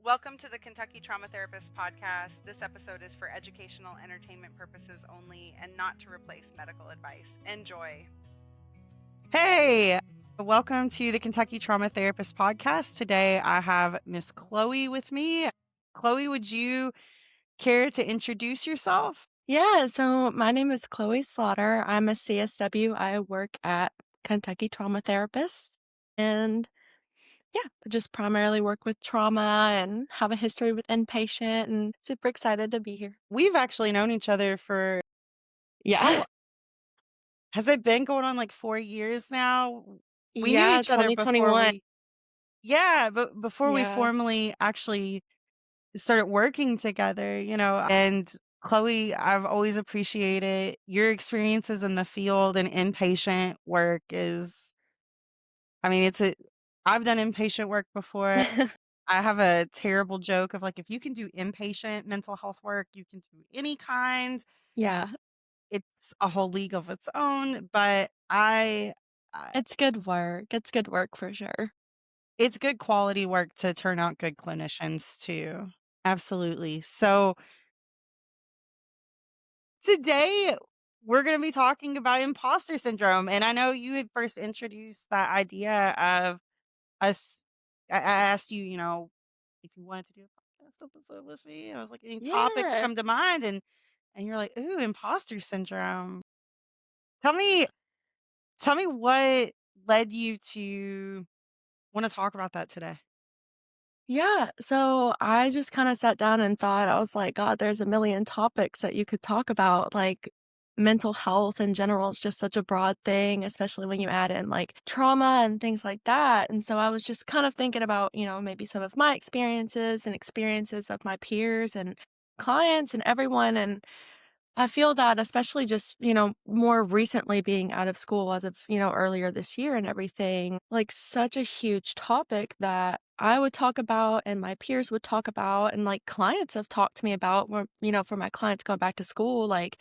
Welcome to the Kentucky Trauma Therapist podcast. This episode is for educational entertainment purposes only and not to replace medical advice. Enjoy. Hey, welcome to the Kentucky Trauma Therapist podcast. Today I have Miss Chloe with me. Chloe, would you care to introduce yourself? Yeah, so my name is Chloe Slaughter. I'm a CSW. I work at Kentucky Trauma Therapist. And yeah, I just primarily work with trauma and have a history with inpatient and super excited to be here. We've actually known each other for Yeah. how has it been going on like 4 years now? We knew Yeah, each other before 2021. but before we Yeah. formally actually started working together, and Chloe, I've always appreciated your experiences in the field and inpatient work it's I've done inpatient work before. I have a terrible joke of like, if you can do inpatient mental health work, you can do any kind. Yeah. It's a whole league of its own, but I It's good work. It's good work for sure. it's good quality work to turn out good clinicians too. Absolutely. So today we're going to be talking about imposter syndrome. And I know you had first introduced that idea of us. I asked you, if you wanted to do a podcast episode with me. I was like, any topics Yeah. come to mind? And you're like, ooh, imposter syndrome. Tell me, tell me what led you to want to talk about that today. Yeah, so I just kinda sat down and thought, I was like, "God, there's a million topics that you could talk about." Like, mental health in general is just such a broad thing, especially when you add in, like, trauma and things like that, and so I was just kind of thinking about, maybe some of my experiences and experiences of my peers and clients and everyone, and I feel that especially just, more recently being out of school as of, earlier this year and everything, like such a huge topic that I would talk about and my peers would talk about and like clients have talked to me about where, for my clients going back to school, like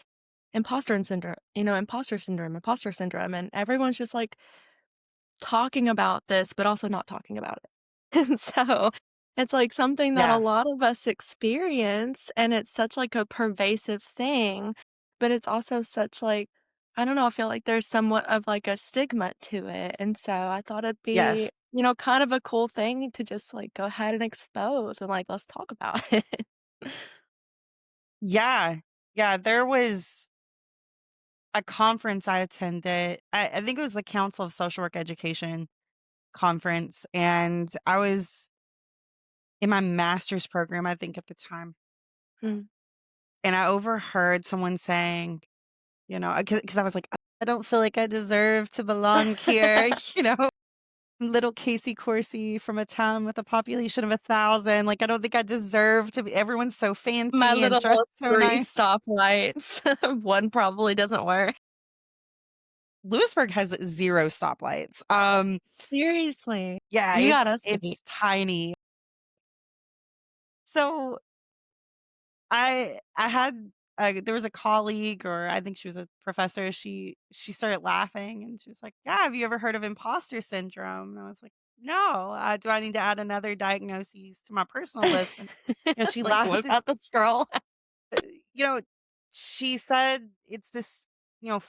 imposter syndrome. And everyone's just like talking about this, but also not talking about it. And so it's like something that a Yeah. lot of us experience and it's such like a pervasive thing, but it's also such like I don't know, I feel like there's somewhat of like a stigma to it. And so I thought it'd be, Yes. kind of a cool thing to just like go ahead and expose and like let's talk about it. Yeah. Yeah. There was a conference I attended. I think it was the Council of Social Work Education conference. And I was in my master's program, I think at the time. Mm. And I overheard someone saying, because I was like, I don't feel like I deserve to belong here, little Casey Coursey from a town with a population of 1,000. Like, I don't think I deserve to be. Everyone's so My fancy and dressed little so 3 nice. stoplights. One probably doesn't work. Lewisburg has 0 stoplights. Seriously. Yeah, You got it's us beat. it's tiny. So I had there was a colleague, or I think she was a professor. She started laughing and she was like, "Yeah, have you ever heard of imposter syndrome?" And I was like, "No. Do I need to add another diagnosis to my personal list?" And she Like, what laughed. about the stroll? You know, she said it's this,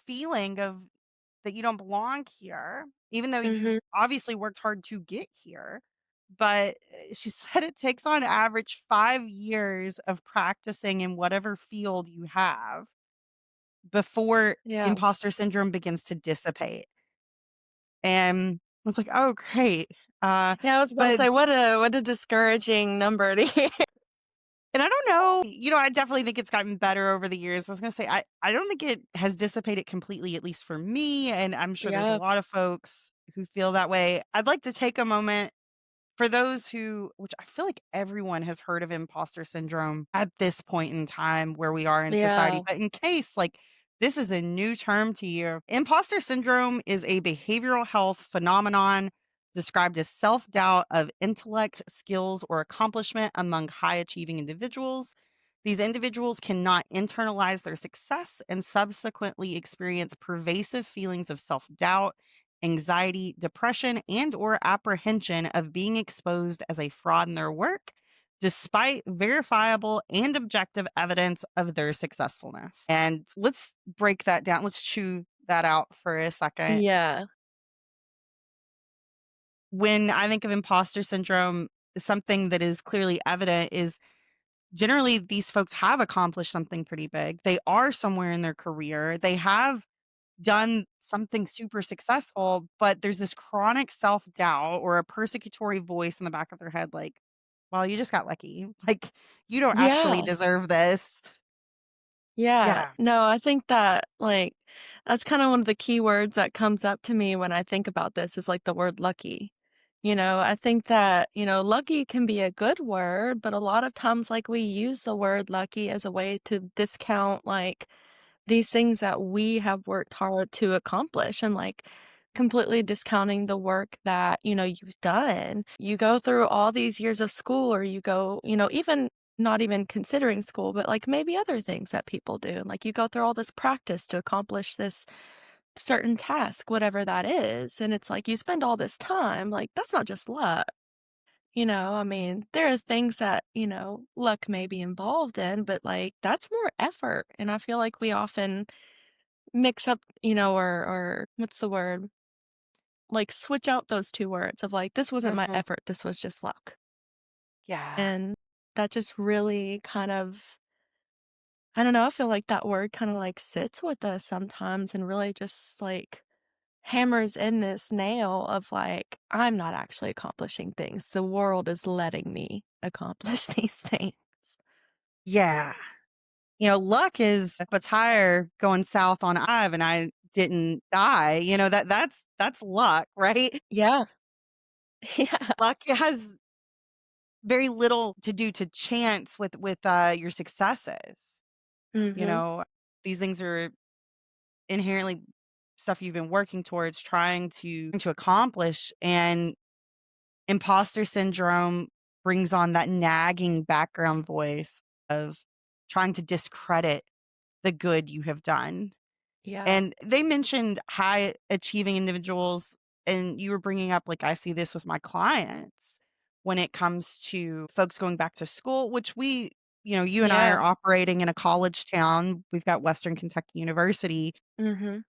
feeling of that you don't belong here, even though you've Mhm. obviously worked hard to get here. But she said it takes on average 5 years of practicing in whatever field you have before Yeah. imposter syndrome begins to dissipate. And I was like, oh, great. Uh, Yeah, I was about to but say, what a discouraging number to hear. And I don't know, I definitely think it's gotten better over the years. I was gonna say, I don't think it has dissipated completely, at least for me, and I'm sure there's a Yeah. lot of folks who feel that way. I'd like to take a moment for those which I feel like everyone has heard of imposter syndrome at this point in time where we are in society, Yeah. but in case, like, this is a new term to you, imposter syndrome is a behavioral health phenomenon described as self-doubt of intellect, skills, or accomplishment among high-achieving individuals. These individuals cannot internalize their success and subsequently experience pervasive feelings of self-doubt, anxiety, depression, and or apprehension of being exposed as a fraud in their work, despite verifiable and objective evidence of their successfulness. And let's break that down. Let's chew that out for a second. Yeah. When I think of imposter syndrome, something that is clearly evident is generally these folks have accomplished something pretty big. They are somewhere in their career. They have done something super successful, but there's this chronic self doubt or a persecutory voice in the back of their head, like, well, you just got lucky. Like, you don't actually Yeah. deserve this. Yeah. Yeah. No, I think that, like, that's kinda one of the key words that comes up to me when I think about this is, like, the word lucky. I think that, lucky can be a good word, but a lot of times, like, we use the word lucky as a way to discount, like, these things that we have worked hard to accomplish and, like, completely discounting the work that, you've done. You go through all these years of school or you go, even not even considering school, but, like, maybe other things that people do. Like, you go through all this practice to accomplish this certain task, whatever that is, and it's like you spend all this time, like, that's not just luck. I mean, there are things that, luck may be involved in, but, like, that's more effort, and I feel like we often mix up, or what's the word? Like, switch out those 2 words of, like, "This wasn't my Mhm. effort, this was just luck." Yeah. And that just really kind of I don't know, I feel like that word kinda, like, sits with us sometimes and really just, like, hammers in this nail of, like, I'm not actually accomplishing things, the world is letting me accomplish these things. Yeah. Luck is a tire going south on Ive and I didn't die. That's luck, right? Yeah. Yeah. Luck has very little to do to chance with your successes. You Mhm. know, these things are inherently stuff you've been working towards trying to accomplish, and imposter syndrome brings on that nagging background voice of trying to discredit the good you have done. Yeah. And they mentioned high achieving individuals, and you were bringing up, like, I see this with my clients when it comes to folks going back to school, which you and I are Yeah. operating in a college town. We've got Western Kentucky University Mhm.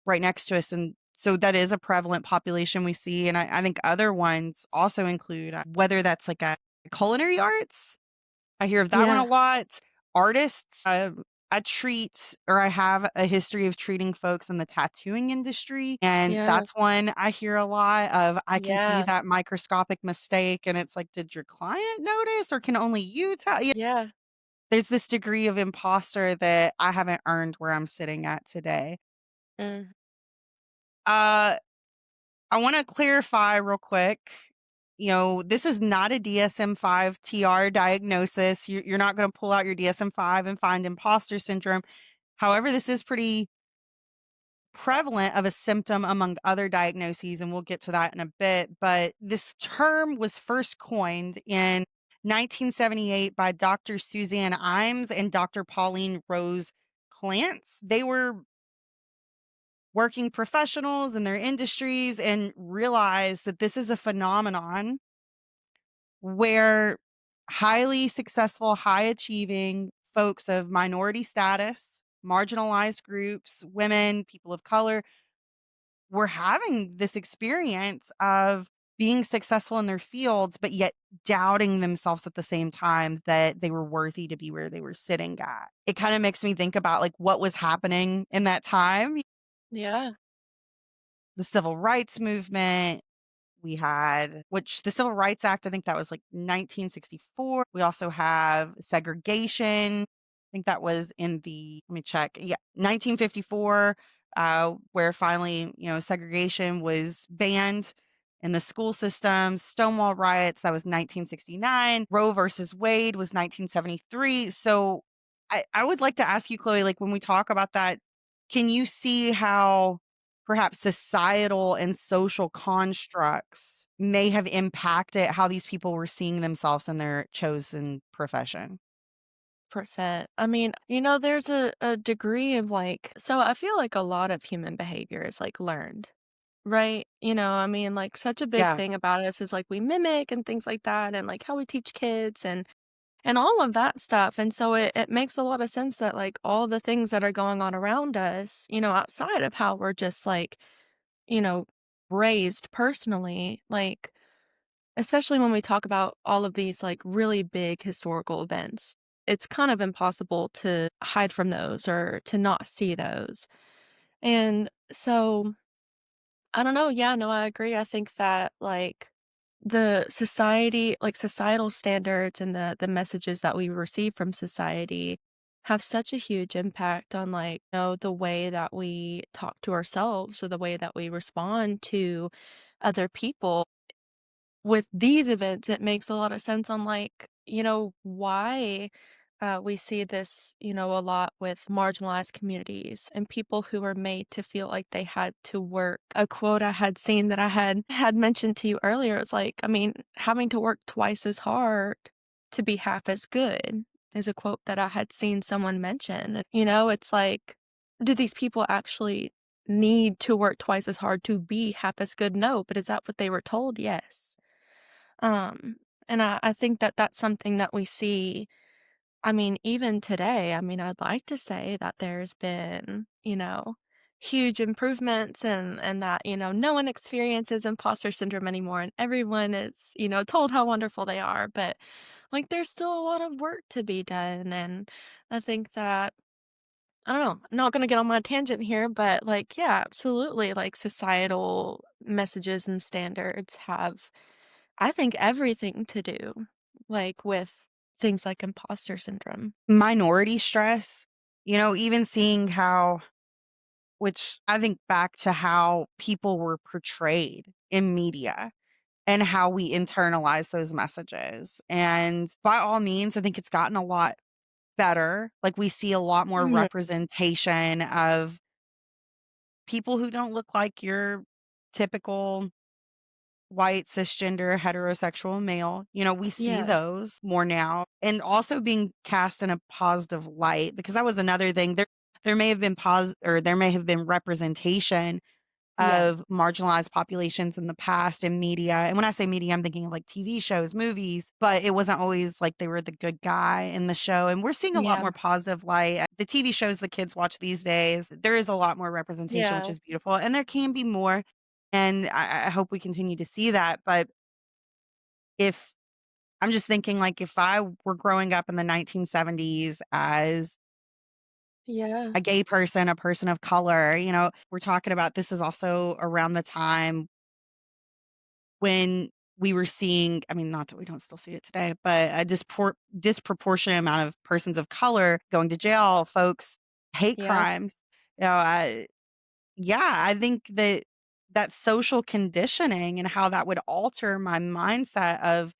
right next to us. And so that is a prevalent population we see. And I think other ones also include whether that's like a culinary arts. I hear of that one a Yeah. lot. Artists, I treat or I have a history of treating folks in the tattooing industry. And Yeah. that's one I hear a lot of. I can see Yeah. that microscopic mistake. And it's like, did your client notice or can only you tell? Yeah, Yeah. there's this degree of imposter that I haven't earned where I'm sitting at today. Mm. Uh, I want to clarify real quick. This is not a DSM-5 TR diagnosis. You're not going to pull out your DSM-5 and find imposter syndrome. However, this is pretty prevalent of a symptom among other diagnoses, and we'll get to that in a bit. But this term was first coined in 1978 by Dr. Suzanne Imes and Dr. Pauline Rose Clance. They were working professionals in their industries and realize that this is a phenomenon where highly successful, high achieving folks of minority status, marginalized groups, women, people of color were having this experience of being successful in their fields, but yet doubting themselves at the same time that they were worthy to be where they were sitting at. It kind of makes me think about like what was happening in that time, Yeah. the civil rights movement. We had which the Civil Rights Act, I think that was like 1964. We also have segregation. I think that was in the let me check. Yeah, 1954, where finally, segregation was banned in the school systems. Stonewall riots, that was 1969. Roe versus Wade was 1973. So I would like to ask you, Chloe, like when we talk about that, can you see how perhaps societal and social constructs may have impacted how these people were seeing themselves in their chosen profession? Percent. I mean, there's a degree of like, so I feel like a lot of human behavior is like learned. right? I mean, like, such a big Yeah. thing about us is, like, we mimic and things like that and, like, how we teach kids and all of that stuff, and so it makes a lot of sense that, like, all the things that are going on around us, outside of how we're just, like, you know, raised personally, like, especially when we talk about all of these, like, really big historical events, it's kind of impossible to hide from those or to not see those. And so, I don't know, yeah, no, I agree. I think that, like, the society like, societal standards and the messages that we receive from society have such a huge impact on, like, the way that we talk to ourselves or the way that we respond to other people. With these events, it makes a lot of sense on, like, why, we see this, a lot with marginalized communities and people who are made to feel like they had to work. A quote I had seen that I had mentioned to you earlier is like, I mean, having to work twice as hard to be half as good is a quote that I had seen someone mention. It's like, do these people actually need to work twice as hard to be half as good? No, but is that what they were told? Yes. Um, and I think that that's something that we see, I mean, even today. I mean, I'd like to say that there's been, huge improvements and that, no one experiences imposter syndrome anymore and everyone is, told how wonderful they are. But like there's still a lot of work to be done. And I think that I don't know, I'm not gonna get on my tangent here, but like, yeah, absolutely. Like societal messages and standards have I think everything to do, like, with things like imposter syndrome. Minority stress, even seeing how, which I think back to how people were portrayed in media and how we internalize those messages. And by all means, I think it's gotten a lot better. Like we see a lot more Mhm. representation of people who don't look like your typical white, cisgender, heterosexual male. We see Yeah, those more now and also being cast in a positive light because that was another thing. There may have been or there may have been representation yeah, of marginalized populations in the past in media. And when I say media, I'm thinking of like TV shows, movies, but it wasn't always like they were the good guy in the show. And we're seeing a lot yeah, more positive light. The TV shows the kids watch these days, there is a lot more representation, which yeah, is beautiful. And there can be more. And I hope we continue to see that. But if I'm just thinking like if I were growing up in the 1970s as yeah, a gay person, a person of color, we're talking about this is also around the time when we were seeing, I mean, not that we don't still see it today, but a disproportionate amount of persons of color going to jail, folks, hate yeah, crimes. Yeah, I think that social conditioning and how that would alter my mindset of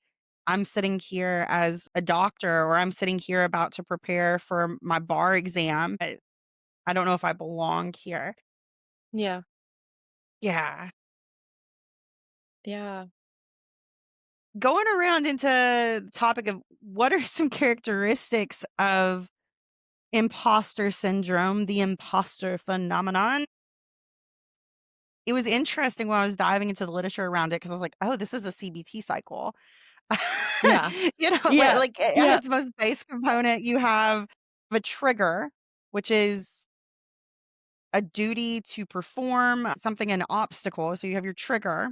I'm sitting here as a doctor or I'm sitting here about to prepare for my bar exam. I don't know if I belong here. yeah, Yeah. yeah, Going around into the topic of what are some characteristics of imposter syndrome, the imposter phenomenon. It was interesting when I was diving into the literature around it because I was like, oh, this is a CBT cycle. yeah, yeah, Like at yeah, its most base component, you have the trigger, which is a duty to perform something, an obstacle. So you have your trigger.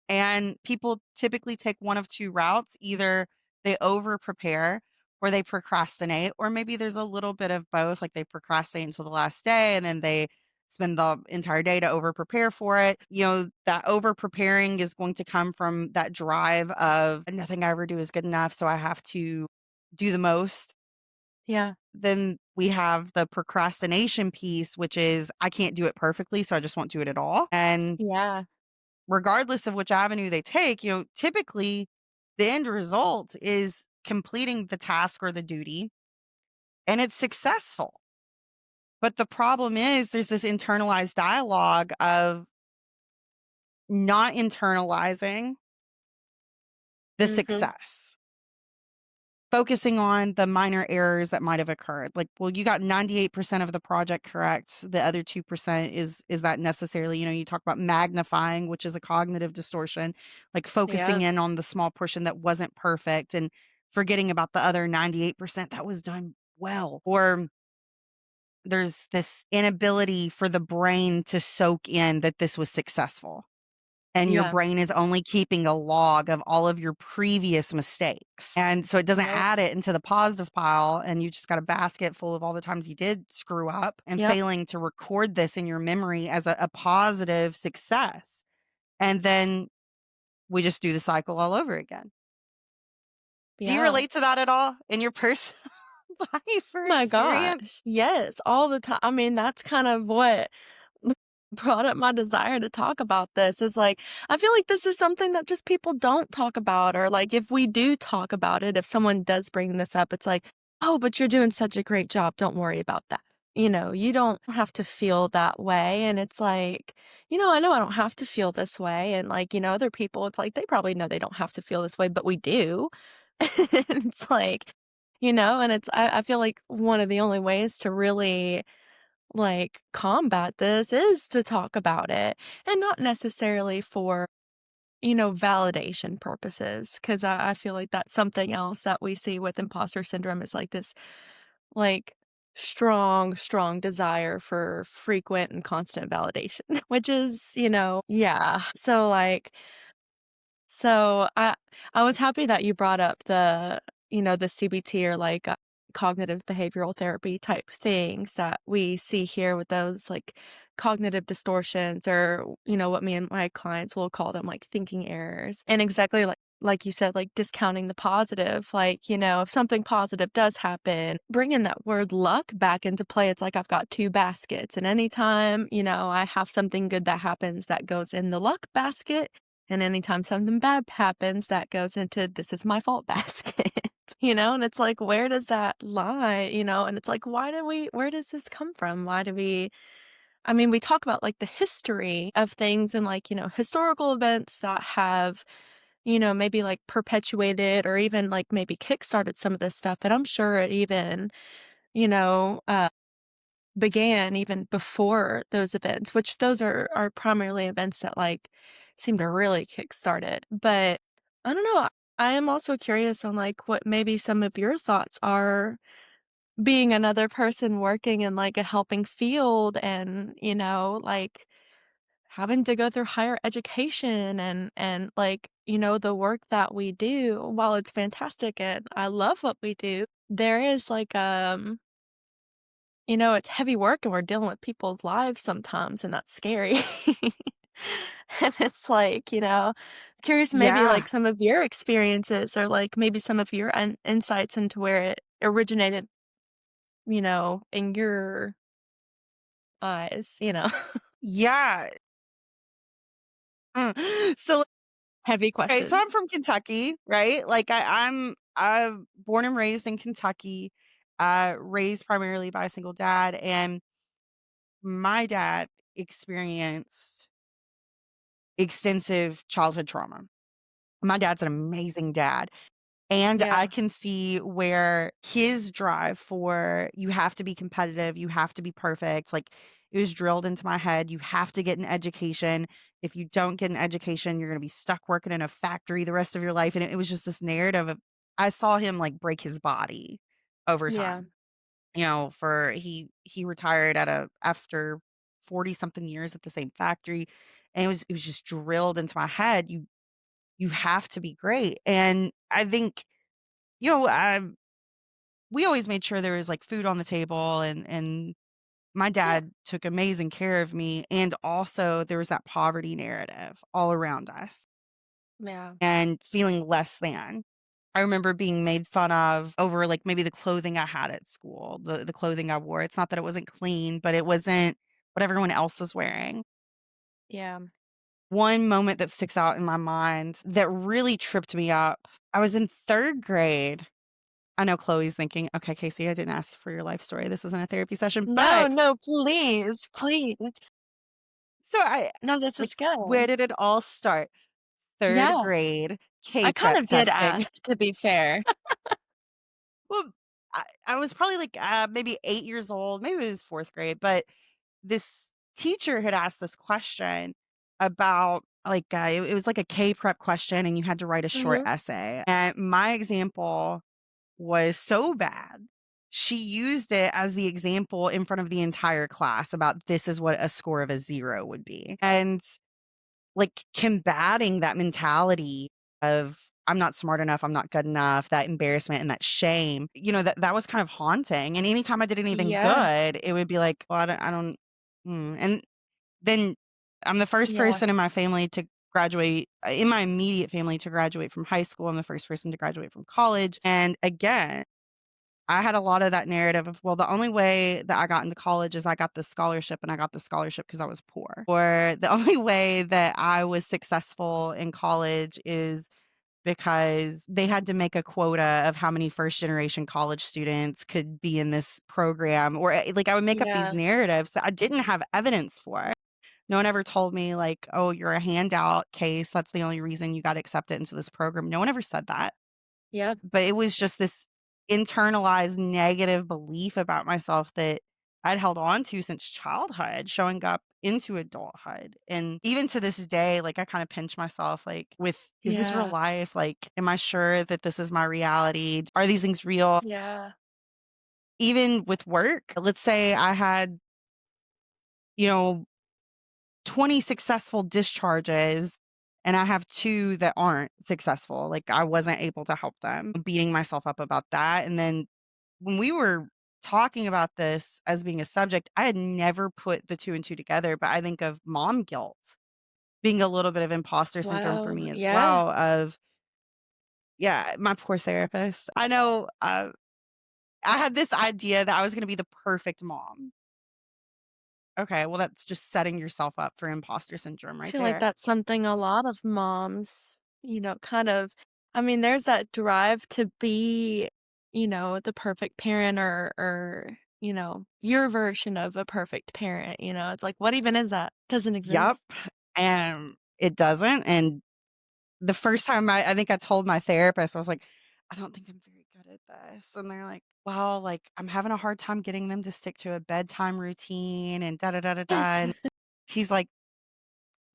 And people typically take one of two routes. Either they over prepare or they procrastinate, or maybe there's a little bit of both. Like they procrastinate until the last day and then they spend the entire day to over prepare for it. That over preparing is going to come from that drive of nothing I ever do is good enough. So I have to do the most. yeah, Then we have the procrastination piece, which is I can't do it perfectly. So I just won't do it at all. And yeah, regardless of which avenue they take, typically the end result is completing the task or the duty and it's successful. But the problem is there's this internalized dialogue of not internalizing the mhm, success. focusing on the minor errors that might have occurred. Like, well, you got 98% of the project correct. The other 2% is that necessarily, you talk about magnifying, which is a cognitive distortion, like focusing Yeah. in on the small portion that wasn't perfect and forgetting about the other 98% that was done well. Or there's this inability for the brain to soak in that this was successful. And your Yeah. brain is only keeping a log of all of your previous mistakes. And so it doesn't Yep. add it into the positive pile. And you just got a basket full of all the times you did screw up and Yep. failing to record this in your memory as a positive success. And then we just do the cycle all over again. Do you Yeah. relate to that at all in your personal life or My experience? gosh. Yes, all the time. I mean, that's kind of what brought up my desire to talk about this is like, I feel like this is something that just people don't talk about. Or like, if we do talk about it, if someone does bring this up, it's like, oh, but you're doing such a great job. Don't worry about that. You don't have to feel that way. And it's like, I know I don't have to feel this way. And like, other people, it's like, they probably know they don't have to feel this way, but we do. And it's like, and I feel like one of the only ways to really like combat this is to talk about it and not necessarily for, validation purposes. Cause I feel like that's something else that we see with imposter syndrome is like this, like, strong, strong desire for frequent and constant validation, which is, yeah. So I was happy that you brought up the CBT or like cognitive behavioral therapy type things that we see here with those like cognitive distortions or what me and my clients will call them like thinking errors. And exactly like you said, like discounting the positive, like, if something positive does happen, bringing that word luck back into play. It's like I've got two baskets, and anytime, I have something good that happens that goes in the luck basket, and anytime something bad happens, that goes into this is my fault basket, and it's like, where does that lie, and it's like, where does this come from? I mean, we talk about like the history of things and like, historical events that have, maybe like perpetuated or even like maybe kickstarted some of this stuff. And I'm sure it even, you know, uh, began even before those events, which those are primarily events that like seem to really kickstart it. But I don't know. I am also curious on like what maybe some of your thoughts are being another person working in like a helping field and, like having to go through higher education and like, the work that we do, while it's fantastic and I love what we do, there is like it's heavy work and we're dealing with people's lives sometimes, and that's scary. And it's like, curious maybe Yeah. like some of your experiences or like maybe some of your insights into where it originated, in your eyes. Yeah. So Heavy okay, so I'm questions. from Kentucky, right? Like I'm born and raised in Kentucky, raised primarily by a single dad, and my dad experienced extensive childhood trauma. My dad's an amazing dad. And I Yeah. can see where his drive for you have to be competitive, you have to be perfect. Like it was drilled into my head. You have to get an education. If you don't get an education, you're going to be stuck working in a factory the rest of your life. And it was just this narrative of, I saw him like break his body over Yeah. time. For he retired after 40 something years at the same factory. And it was just drilled into my head. You have to be great. And I think you know, I we always made sure there was, like, food on the table, and my Yeah. dad took amazing care of me, and also there was that poverty narrative all around us Yeah. and feeling less than. I remember being made fun of over, like, maybe the clothing I had at school, the clothing I wore. It's not that it wasn't clean, but it wasn't what everyone else was wearing. Yeah. One moment that sticks out in my mind that really tripped me up, I was in 3rd grade. I know Chloe's thinking, "Okay, Casey, I didn't ask for your life story. This isn't a therapy session." No, But no, please, please. so I No, this like, is good. where did it all start? 3rd Yeah. grade I kind K-prep of did testing. ask, to be fair. Well, I was probably like maybe 8 years old, maybe it was fourth grade, but this teacher had asked this question about like it was like a K prep question, and you had to write a short Mhm. essay. And my example was so bad. She used it as the example in front of the entire class about this is what a score of a 0 would be. And like combating that mentality of I'm not smart enough, I'm not good enough, that embarrassment and that shame, that was kind of haunting. And anytime I did anything Yeah. good, it would be like, well, I don't and then I'm the first Yeah. person in my family to graduate in my immediate family to graduate from high school. I'm the first person to graduate from college. And again, I had a lot of that narrative of, well, the only way that I got into college is I got this scholarship, and I got the scholarship because I was poor. Or the only way that I was successful in college is because they had to make a quota of how many first generation college students could be in this program. Or like I would make up these Yeah. narratives that I didn't have evidence for. No one ever told me like, oh, you're a handout case. That's the only reason you got accepted into this program. No one ever said that. Yeah. But it was just this internalized negative belief about myself that I'd held on to since childhood, showing up into adulthood. And even to this day, like I kind of pinch myself, like, is this real Yeah. life? Like, am I sure that this is my reality? Are these things real? Yeah. Even with work, let's say I had, you know, 20 successful discharges and I have 2 that aren't successful. Like I wasn't able to help them, beating myself up about that. And then when we were talking about this as being a subject, I had never put the 2 and 2 together, but I think of mom guilt being a little bit of imposter syndrome for Wow. me as Yeah. well of, yeah, my poor therapist. I know, I had this idea that I was gonna be the perfect mom. Okay, well, that's just setting yourself up for imposter syndrome I right feel like there. that's something a lot of moms, kind of I mean, there's that drive to be, the perfect parent or your version of a perfect parent, it's like, what even is that? Doesn't Yep, exist. and it doesn't, and the first time I think I told my therapist, I was like, "I don't think I'm very good at this." And they're like, "Well, like, I'm having a hard time getting them to stick to a bedtime routine and da da da da da." And he's like,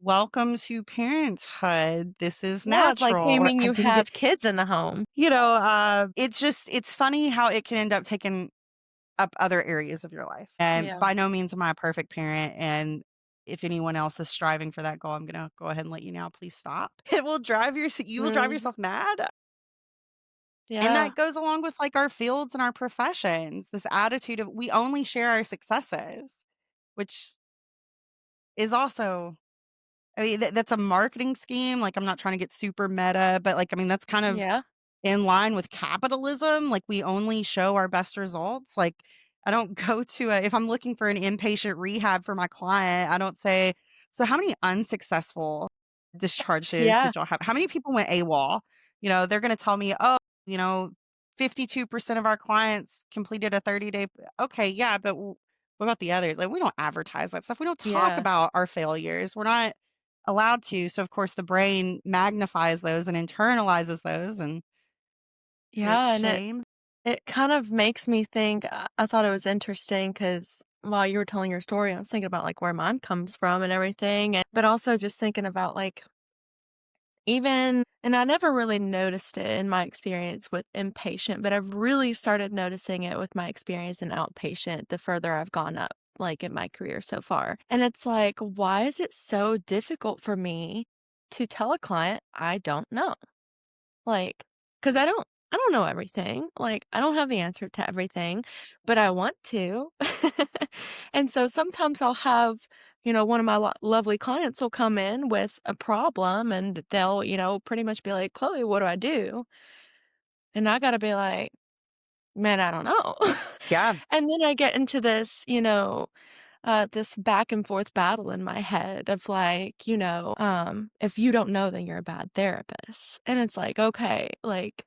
"Welcome to parenthood. This is Yeah, it's like natural." Or seeming I you didn't get have kids in the home. it's funny how it can end up taking up other areas of your life. And Yeah. by no means am I a perfect parent, and if anyone else is striving for that goal, I'm gonna go ahead and let you know, please stop. You will drive Mhm. yourself mad. And Yeah. that goes along with like our fields and our professions, this attitude of we only share our successes, which is also, I mean, that's a marketing scheme. Like, I'm not trying to get super meta, but like, I mean, that's kind of Yeah. in line with capitalism. Like, we only show our best results. Like, I don't go to if I'm looking for an inpatient rehab for my client, I don't say, so how many unsuccessful discharges Yeah. did y'all have? How many people went AWOL? They're going to tell me, oh, you know, 52% of our clients completed a 30-day. Okay. Yeah. But what about the others? Like, we don't advertise that stuff. We don't talk Yeah. about our failures. We're not allowed to. So, of course, the brain magnifies those and internalizes those and creates Yeah, and it shame. it kind of makes me think I thought it was interesting because while you were telling your story, I was thinking about, like, where mine comes from and everything, but also just thinking about, like, even and I never really noticed it in my experience with inpatient, but I've really started noticing it with my experience in outpatient the further I've gone up, like, in my career so far, and it's like, why is it so difficult for me to tell a client, "I don't know"? Like, 'cause I don't know everything, like, I don't have the answer to everything, but I want to. And so sometimes I'll have, one of my lovely clients will come in with a problem, and they'll, pretty much be like, "Chloe, what do I do?" And I gotta be like, "Man, I don't know." Yeah. And then I get into this, this back and forth battle in my head of like, if you don't know, then you're a bad therapist. And it's like, okay, like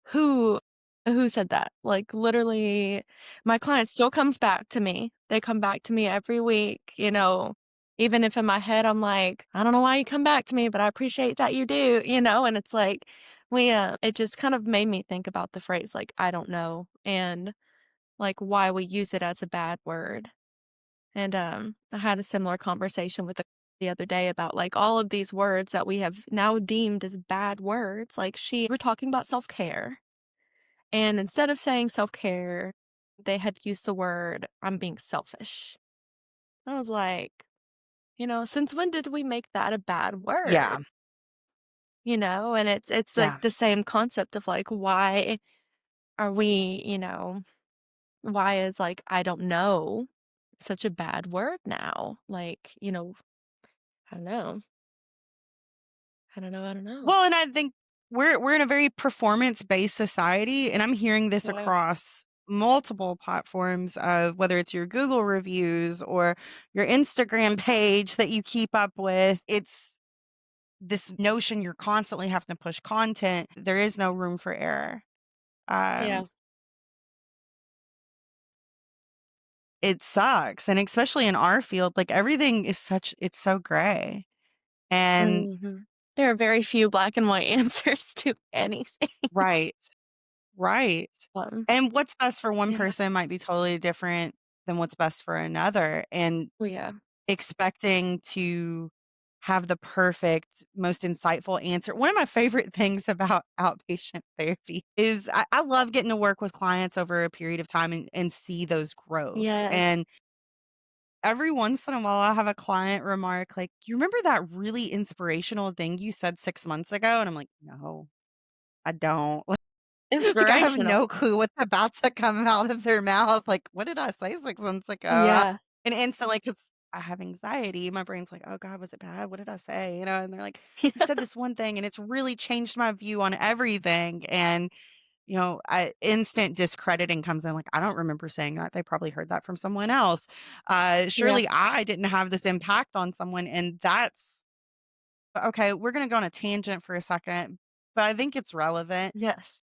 who who said that? Like literally my client still comes back to me. They come back to me every week, even if in my head I'm like, I don't know why you come back to me, but I appreciate that you do, and it's like, it just kind of made me think about the phrase, like, "I don't know," and, like, why we use it as a bad word. And, I had a similar conversation with the other day about, like, all of these words that we have now deemed as bad words. Like, we're talking about self-care, and instead of saying self-care, they had used the word, "I'm being selfish." I was like, since when did we make that a bad Yeah. word? And it's like Yeah. the same concept of, like, why are we, why is, like, "I don't know" such a bad word now? Like, I don't know. I don't know. Well, and I think we're in a very performance-based society, and I'm hearing this Yeah. across multiple platforms of whether it's your Google reviews or your Instagram page that you keep up with. It's this notion you're constantly having to push content. There is no room for error. Yeah. Um, it sucks, and especially in our field, like, everything is it's so gray. And Mhm. There are very few black and white answers to anything. right. Right. Um, And what's best for one yeah. person might be totally different than what's best for another. And Well, yeah. expecting to have the perfect, most insightful answer. One of my favorite things about outpatient therapy is I love getting to work with clients over a period of time and see those growths. Yes. And every once in a while, I'll have a client remark, like, you remember that really inspirational thing you said 6 months ago? And I'm like, no, I don't. Like, I have Inspirational. no clue what's about to come out of their mouth. Like, "What did I say 6 months ago?" Yeah. And instantly, 'cause I have anxiety, my brain's like, "Oh god, was it bad? What did I say?" And they're like, "You said this one thing, and it's really changed my view on everything." And, instant discrediting comes in, like, "I don't remember saying that. They probably heard that from someone else. Yeah. Surely I didn't have this impact on someone." And that's okay, we're gonna go on a tangent for a second, but I think it's relevant. Yes.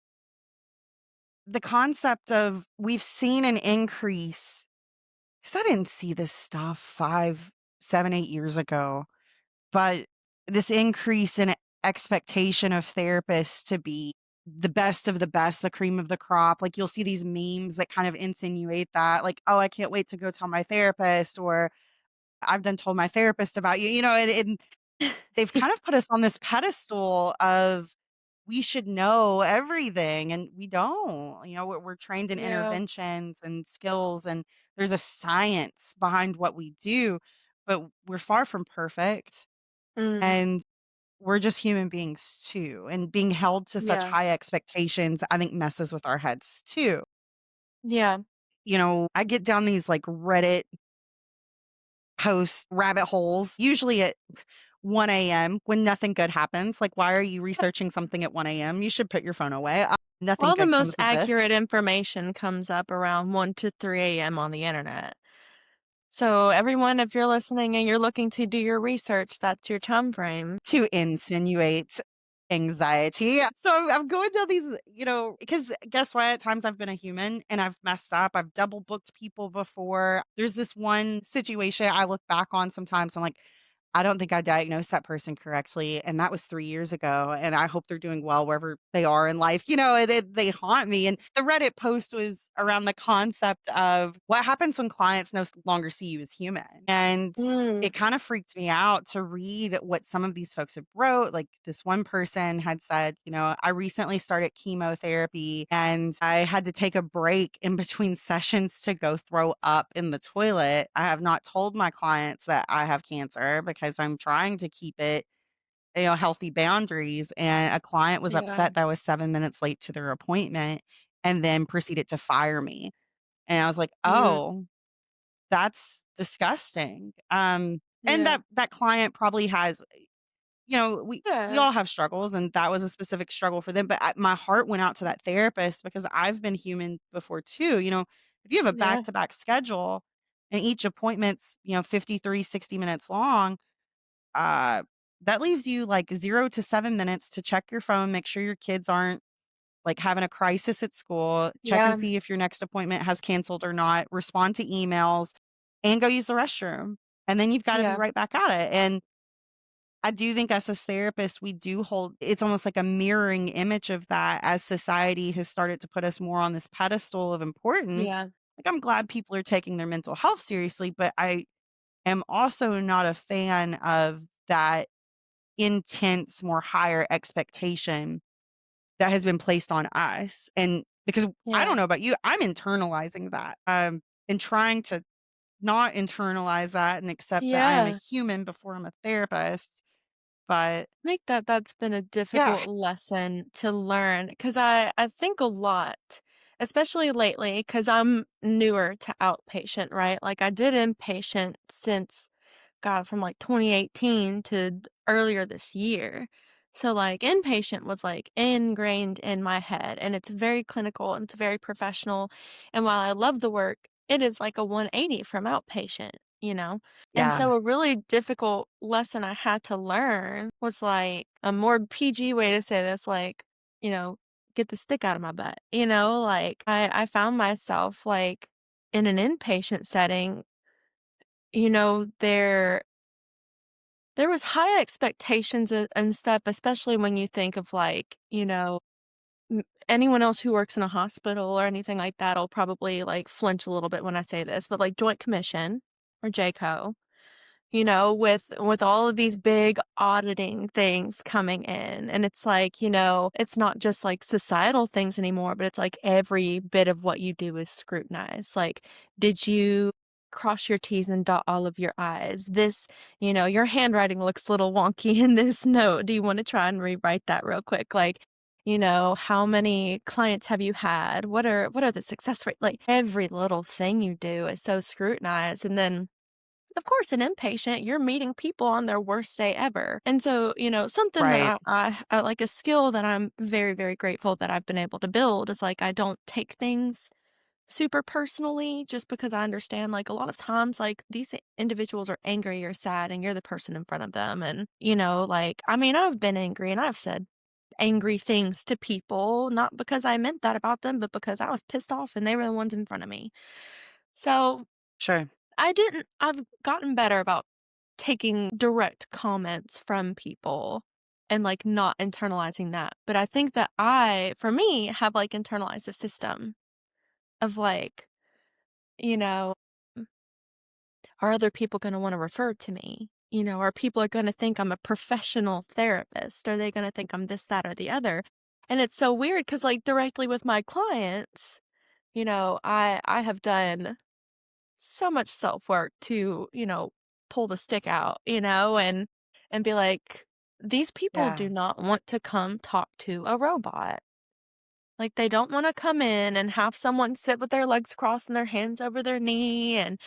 The concept of we've seen an increase, because I didn't see this stuff 5, 7, 8 years ago, but this increase in expectation of therapists to be the best of the best, the cream of the crop. Like, you'll see these memes that kind of insinuate that, like, "Oh, I can't wait to go tell my therapist," or "I've done told my therapist about you," and they've kind of put us on this pedestal of we should know everything, and we don't. We're trained in Yeah. interventions and skills, and there's a science behind what we do, but we're far from perfect, Mhm. and we're just human beings too. And being held to such Yeah. high expectations, I think messes with our heads too. Yeah. I get down these like Reddit post rabbit holes, usually at 1 a.m. when nothing good happens. Like, why are you researching something at 1 a.m.? You should put your phone away. Nothing All the good comes most of this. accurate information comes up around 1 to 3 AM on the internet. So, everyone, if you're listening and you're looking to do your research, that's your time frame. To insinuate anxiety. So I'm going down these, because guess what? At times I've been a human and I've messed up. I've double booked people before. There's this one situation I look back on sometimes. I'm like, I don't think I diagnosed that person correctly. And that was 3 years ago. And I hope they're doing well wherever they are in life. They haunt me. And the Reddit post was around the concept of what happens when clients no longer see you as human. And Mm. it kind of freaked me out to read what some of these folks have wrote. Like, this one person had said, I recently started chemotherapy and I had to take a break in between sessions to go throw up in the toilet. I have not told my clients that I have cancer because I'm trying to keep it, healthy boundaries. And a client was Yeah. upset that I was 7 minutes late to their appointment and then proceeded to fire me. And I was like, Mm. oh, that's disgusting. And Yeah. that client probably has, we Yeah. all have struggles, and that was a specific struggle for them. But my heart went out to that therapist because I've been human before too. If you have a back Yeah. to back schedule and each appointment's 53, 60 minutes long, uh, that leaves you like 0 to 7 minutes to check your phone, make sure your kids aren't like having a crisis at school, check and Yeah. see if your next appointment has canceled or not, respond to emails, and go use the restroom. And then you've got to be Yeah. right back at it. And I do think as a therapist, we do hold it's almost like a mirroring image of that as society has started to put us more on this pedestal of importance. Yeah. Like, I'm glad people are taking their mental health seriously, but I am also not a fan of that intense, more higher expectation that has been placed on us. And because I don't Yeah. know about you, I'm internalizing that, and trying to not internalize that and accept that I am a Yeah. human before I'm a therapist. But I think that that's been a yeah, difficult lesson to learn because I think a lot, especially lately, because I'm newer to outpatient, right? Like I did inpatient since God, from like 2018 to earlier this year. So like inpatient was like ingrained in my head and it's very clinical and it's very professional. And while I love the work, it is like a 180 from outpatient, you know? And yeah, so a really difficult lesson I had to learn was like a more PG way to say this, like, you know, get the stick out of my butt. Like I found myself like in an inpatient setting, there was high expectations and stuff, especially when you think of like, anyone else who works in a hospital or anything like that will probably like flinch a little bit when I say this, but like Joint Commission or JCO, with all of these big auditing things coming in. And it's like, it's not just like societal things anymore, but it's like every bit of what you do is scrutinized. Like, did you cross your T's and dot all of your I's? Your handwriting looks a little wonky in this note. Do you want to try and rewrite that real quick? Like, how many clients have you had? What are the success rate? Like every little thing you do is so scrutinized. And then of course, an inpatient, you're meeting people on their worst day ever. And so, something that right, I like a skill that I'm very, very grateful that I've been able to build is like I don't take things super personally just because I understand like a lot of times like these individuals are angry or sad and you're the person in front of them. And, like, I mean, I've been angry and I've said angry things to people, not because I meant that about them, but because I was pissed off and they were the ones in front of me. So sure. I've gotten better about taking direct comments from people and like not internalizing that. But I think that for me, have like internalized a system of like, you know, are other people going to want to refer to me? Are people going to think I'm a professional therapist? Are they going to think I'm this, that, or the other? And it's so weird because like directly with my clients, I have done so much self-work to, pull the stick out, and be like, these people Yeah, do not want to come talk to a robot. Like they don't want to come in and have someone sit with their legs crossed and their hands over their knee, and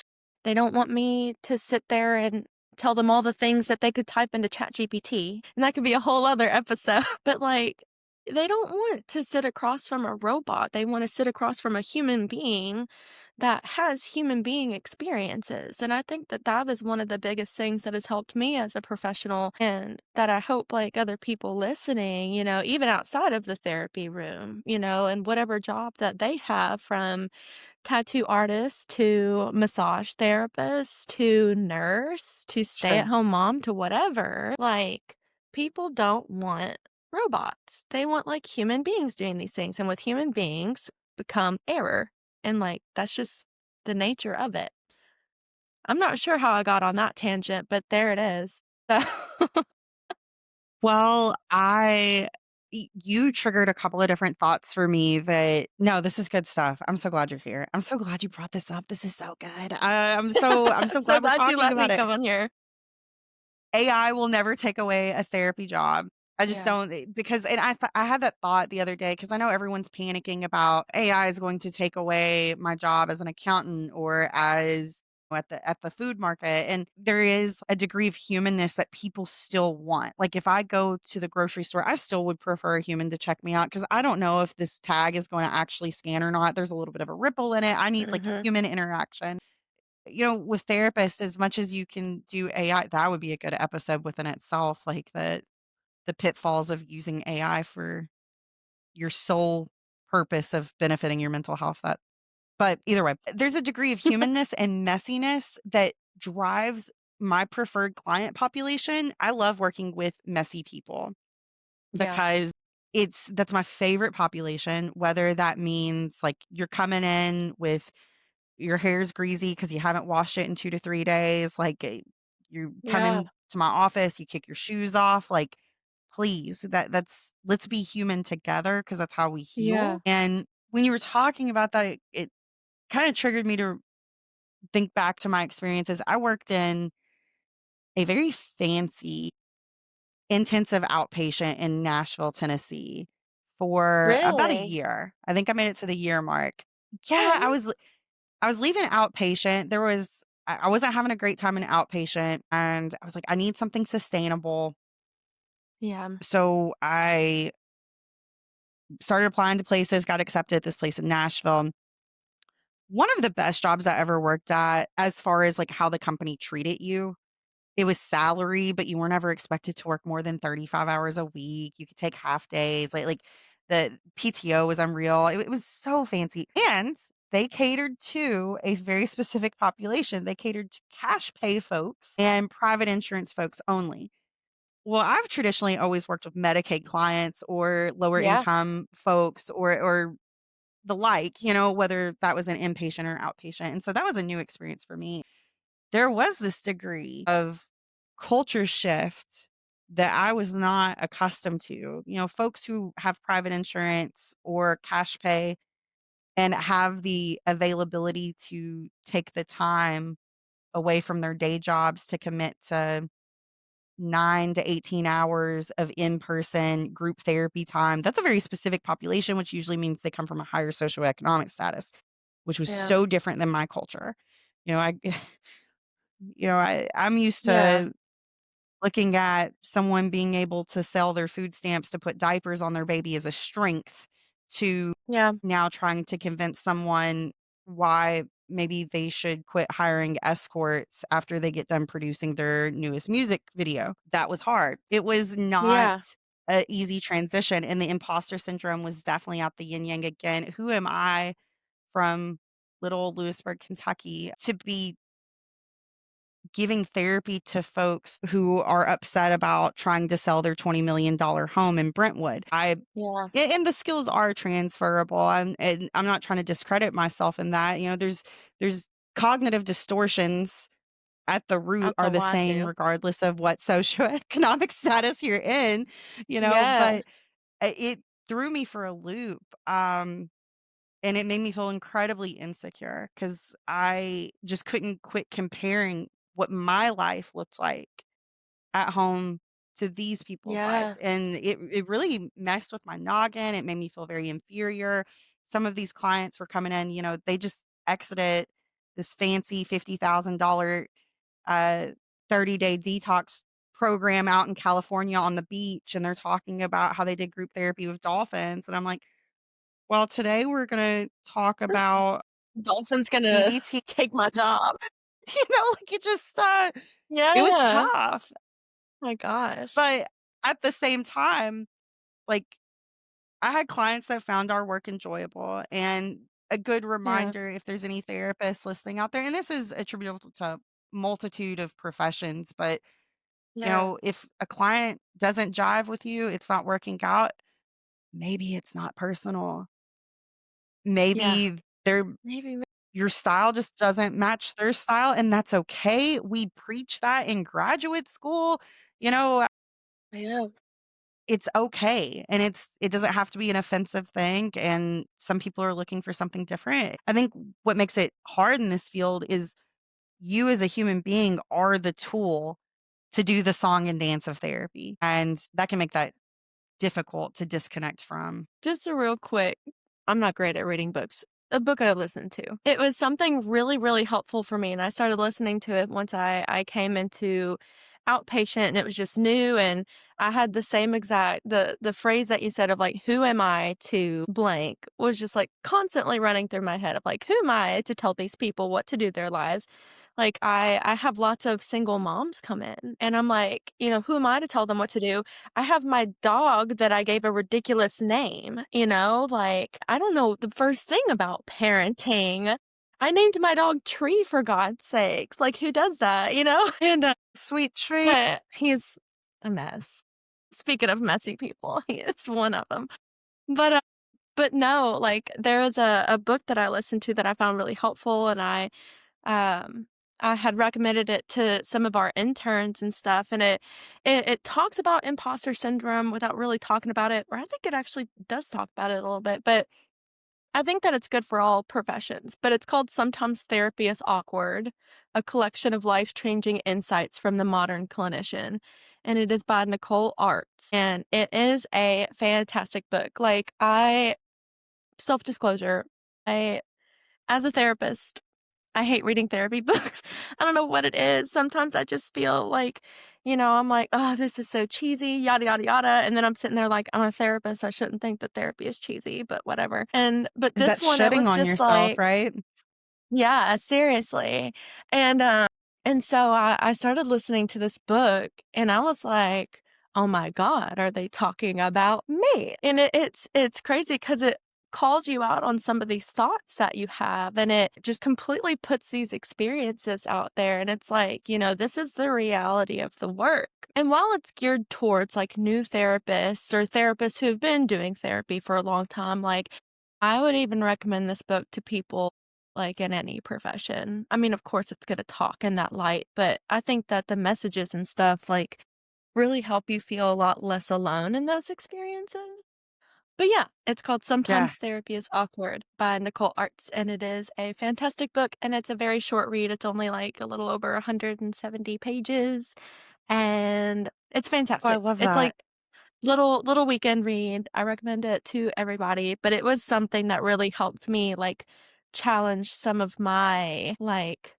they don't want me to sit there and tell them all the things that they could type into ChatGPT. And that could be a whole other episode. But like they don't want to sit across from a robot. They want to sit across from a human being that has human being experiences. And I think that that is one of the biggest things that has helped me as a professional and that I hope like other people listening, even outside of the therapy room, and whatever job that they have, from tattoo artist to massage therapist to nurse to stay at sure. home mom to whatever. Like, people don't want robots. They want like human beings doing these things. And with human beings become error. And like, that's just the nature of it. I'm not sure how I got on that tangent, but there it is. So, Well, you triggered a couple of different thoughts for me that no, this is good stuff. I'm so glad you're here. I'm so glad you brought this up. This is so good. I'm so I'm so glad we're glad you talking let me about it. come on here. AI will never take away a therapy job. I just Yeah. don't because and I had that thought the other day because I know everyone's panicking about AI is going to take away my job as an accountant or as at the food market, and there is a degree of humanness that people still want. Like if I go to the grocery store, I still would prefer a human to check me out because I don't know if this tag is going to actually scan or not. There's a little bit of a ripple in it. I need like Hmm. human interaction. With therapists, as much as you can do AI, that would be a good episode within itself, like the pitfalls of using AI for your sole purpose of benefiting your mental health. But either way, there's a degree of humanness and messiness that drives my preferred client population, I love working with messy people Yeah. because that's my favorite population, whether that means like you're coming in with your hair's greasy because you haven't washed it in 2 to 3 days. Like you come Yeah. into my office, you kick your shoes off. Like, please, let's be human together because that's how we Yeah. heal. And when you were talking about that, it kind of triggered me to think back to my experiences. I worked in a very fancy intensive outpatient in Nashville, Tennessee for about a Really? year. I think I made it to the year mark. Yeah, Oh, I was leaving outpatient. I wasn't having a great time in outpatient and I was like, I need something sustainable. yeah. So I started applying to places, got accepted at this place in Nashville. One of the best jobs I ever worked at as far as like how the company treated you. It was salary, but you weren't ever expected to work more than 35 hours a week. You could take half days. Like the PTO was unreal. It was so fancy. And they catered to a very specific population. They catered to cash pay folks and private insurance folks only. Well, I've traditionally always worked with Medicaid clients or lower Yeah. income folks or the like, whether that was an inpatient or outpatient. And so that was a new experience for me. There was this degree of culture shift that I was not accustomed to. Folks who have private insurance or cash pay and have the availability to take the time away from their day jobs to commit to 9 to 18 hours of in-person group therapy time. That's a very specific population, which usually means they come from a higher socioeconomic status, which was Yeah. so different than my culture. You know, I I'm used Yeah. to looking at someone being able to sell their food stamps to put diapers on their baby as a strength to Yeah. now trying to convince someone why maybe they should quit hiring escorts after they get done producing their newest music video. That was hard. It was not Yeah. an easy transition. And the imposter syndrome was definitely at the yin yang again. Who am I from little Lewisburg, Kentucky, to be giving therapy to folks who are upset about trying to sell their $20 million home in Brentwood? Yeah. And the skills are transferable. I'm not trying to discredit myself in that. There's cognitive distortions at the root At are the the same wazoo. regardless of what socioeconomic status you're in, Yeah. but it threw me for a loop. And it made me feel incredibly insecure because I just couldn't quit comparing what my life looked like at home to these people's lives. Yeah. And it really messed with my noggin. It made me feel very inferior. Some of these clients were coming in, they just exited this fancy $50,000 uh 30-day detox program out in California on the beach. And they're talking about how they did group therapy with dolphins. And I'm like, well, today we're going to talk about Dolphin's gonna CBT. take my job. Like it was Yeah. tough. My gosh. But at the same time, like I had clients that found our work enjoyable and a good Yeah. reminder if there's any therapists listening out there, and this is attributable to multitude of professions, but Yeah. if a client doesn't jive with you, it's not working out, maybe it's not personal. Yeah. Maybe they're Maybe. your style just doesn't match their style, and that's okay. We preach that in graduate school. You know, Yeah. it's okay, and it doesn't have to be an offensive thing, and some people are looking for something different. I think what makes it hard in this field is you as a human being are the tool to do the song and dance of therapy, and that can make that difficult to disconnect from. Just a real quick, I'm not great at reading books. A book I listened to. It was something really, really helpful for me, and I started listening to it once I came into outpatient, and it was just new, and I had the same exact the phrase that you said of like, "Who am I to blank?" was just like constantly running through my head of like, "Who am I to tell these people what to do their lives?" Like I have lots of single moms come in, and I'm like, who am I to tell them what to do? I have my dog that I gave a ridiculous name, like, I don't know the first thing about parenting. I named my dog Tree for God's sakes. Like, who does that, you know? And, Sweet treat. but he's a mess. Speaking of messy people, he is one of them. But, but no, like, there is a book that I listened to that I found really helpful, and um, I had recommended it to some of our interns and stuff, and it talks about imposter syndrome without really talking about it, or I think it actually does talk about it a little bit, but I think that it's good for all professions. But it's called Sometimes Therapy is Awkward, a collection of life-changing insights from the modern clinician. And it is by Nicole Arts. And it is a fantastic book. Like, self-disclosure, I, as a therapist, I hate reading therapy books. I don't know what it is. Sometimes I just feel like, I'm like, oh, this is so cheesy, yada, yada, yada. And then I'm sitting there like, I'm a therapist. I shouldn't think that therapy is cheesy, but whatever. But this That's one, it shitting was on just yourself, like, right? yeah, seriously. And so I started listening to this book and I was like, "Oh my God, are they talking about me?" And it's crazy because it calls you out on some of these thoughts that you have, and it just completely puts these experiences out there, and it's like, this is the reality of the work. And while it's geared towards like new therapists or therapists who've been doing therapy for a long time, like I would even recommend this book to people like in any profession. I mean, of course, it's going to talk in that light, but I think that the messages and stuff like really help you feel a lot less alone in those experiences. But yeah, it's called Yeah. Sometimes Therapy is Awkward by Nicole Arts, and it is a fantastic book, and it's a very short read. It's only like a little over 170 pages, and it's Oh, I fantastic. love It's that. like little weekend read. I recommend it to everybody, but it was something that really helped me, like, challenge some of my, like,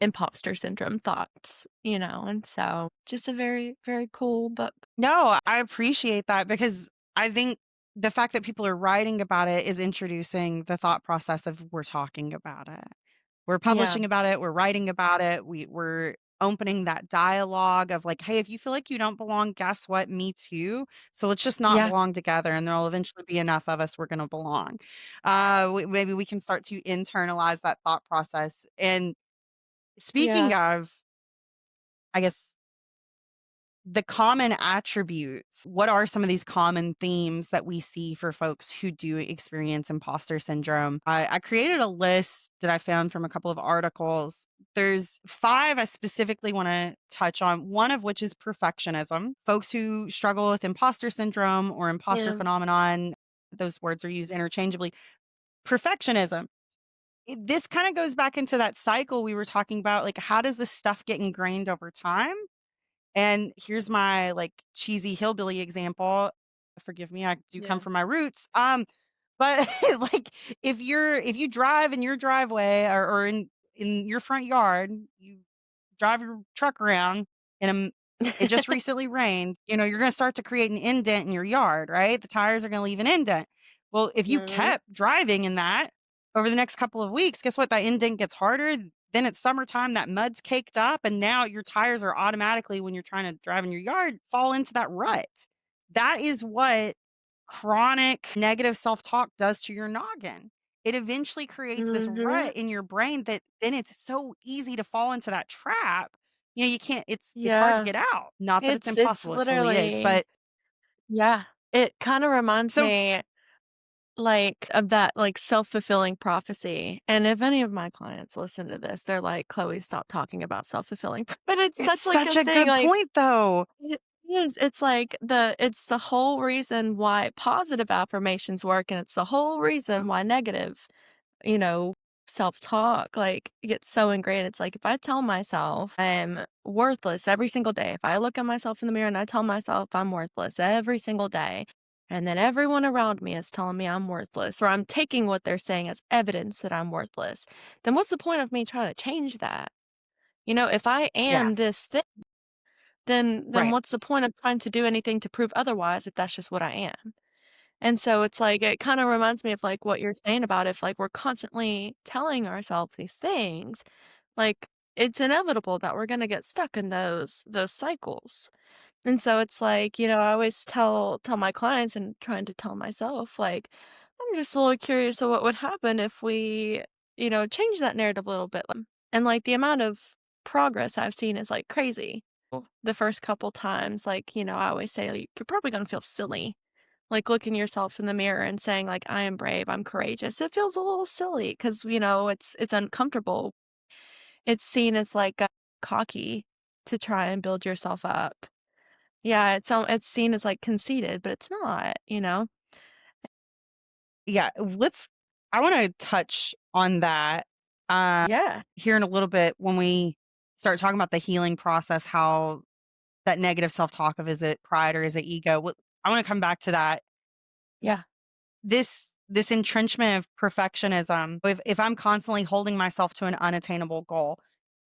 imposter syndrome thoughts, and so just a very, very cool book. No, I appreciate that because I think the fact that people are writing about it is introducing the thought process of we're talking about it. We're Yeah. publishing about it, we're writing about it, we're opening that dialogue of like, hey, if you feel like you don't belong, guess what? Me too. So let's just not Yeah. belong together and there'll eventually be enough of us we're going to belong. Maybe we can start to internalize that thought process. And speaking Yeah. of, I guess the common attributes, what are some of these common themes that we see for folks who do experience imposter syndrome? I created a list that I found from a couple of articles. There's 5 I specifically want to touch on, one of which is perfectionism. Folks who struggle with imposter syndrome or imposter Yeah. phenomenon, those words are used interchangeably. Perfectionism. This kind of goes back into that cycle we were talking about. Like, how does this stuff get ingrained over time? And here's my, like, cheesy hillbilly example. Forgive me, I do come Yeah. from my roots. But, like, if you drive in your driveway or in your front yard, you drive your truck around and it just recently rained, you're gonna start to create an indent in your yard, right? The tires are gonna leave an indent. Well, if you Mhm. kept driving in that over the next couple of weeks, guess what? That indent gets harder. Then it's summertime, that mud's caked up, and now your tires are automatically, when you're trying to drive in your yard, fall into that rut. That is what chronic negative self-talk does to your noggin. It eventually creates this Mhm. rut in your brain that then it's so easy to fall into that trap. You can't, it's hard to Yeah. get out. Not that it's It's impossible, it totally is. literally But yeah. It kinda reminds so me like, of that, like, self-fulfilling prophecy, and if any of my clients listen to this, they're like, "Chloe, stop talking about self-fulfilling" but it's it's such, like, such a a thing, good like, point though. it is, it's like it's the whole reason why positive affirmations work, and it's the whole reason why negative you know, self-talk, like, gets so ingrained. It's like if I tell myself I'm worthless every single day, if I look at myself in the mirror and I tell myself I'm worthless every single day, and then everyone around me is telling me I'm worthless, or I'm taking what they're saying as evidence that I'm worthless, then what's the point of me trying to change that? If I Yeah, am this thing, then right. what's the point of trying to do anything to prove otherwise if that's just what I am? And so it's like it kinda reminds me of, like, what you're saying about if, like, we're constantly telling ourselves these things, like, it's inevitable that we're gonna get stuck in those cycles. And so it's like, I always tell my clients and trying to tell myself, like, I'm just a little curious of what would happen if we change that narrative a little bit. And like the amount of progress I've seen is like crazy. The first couple times, like, I always say, like, you're probably going to feel silly. Like looking yourself in the mirror and saying like, I am brave, I'm courageous. It feels a little silly because, it's uncomfortable. It's seen as like cocky to try and build yourself up. Yeah, it's seen as like conceited, but it's not. Yeah, I want to touch on that Yeah. here in a little bit when we start talking about the healing process, how that negative self-talk of is it pride or is it ego? I want to come back to that. Yeah. This entrenchment of perfectionism, if I'm constantly holding myself to an unattainable goal,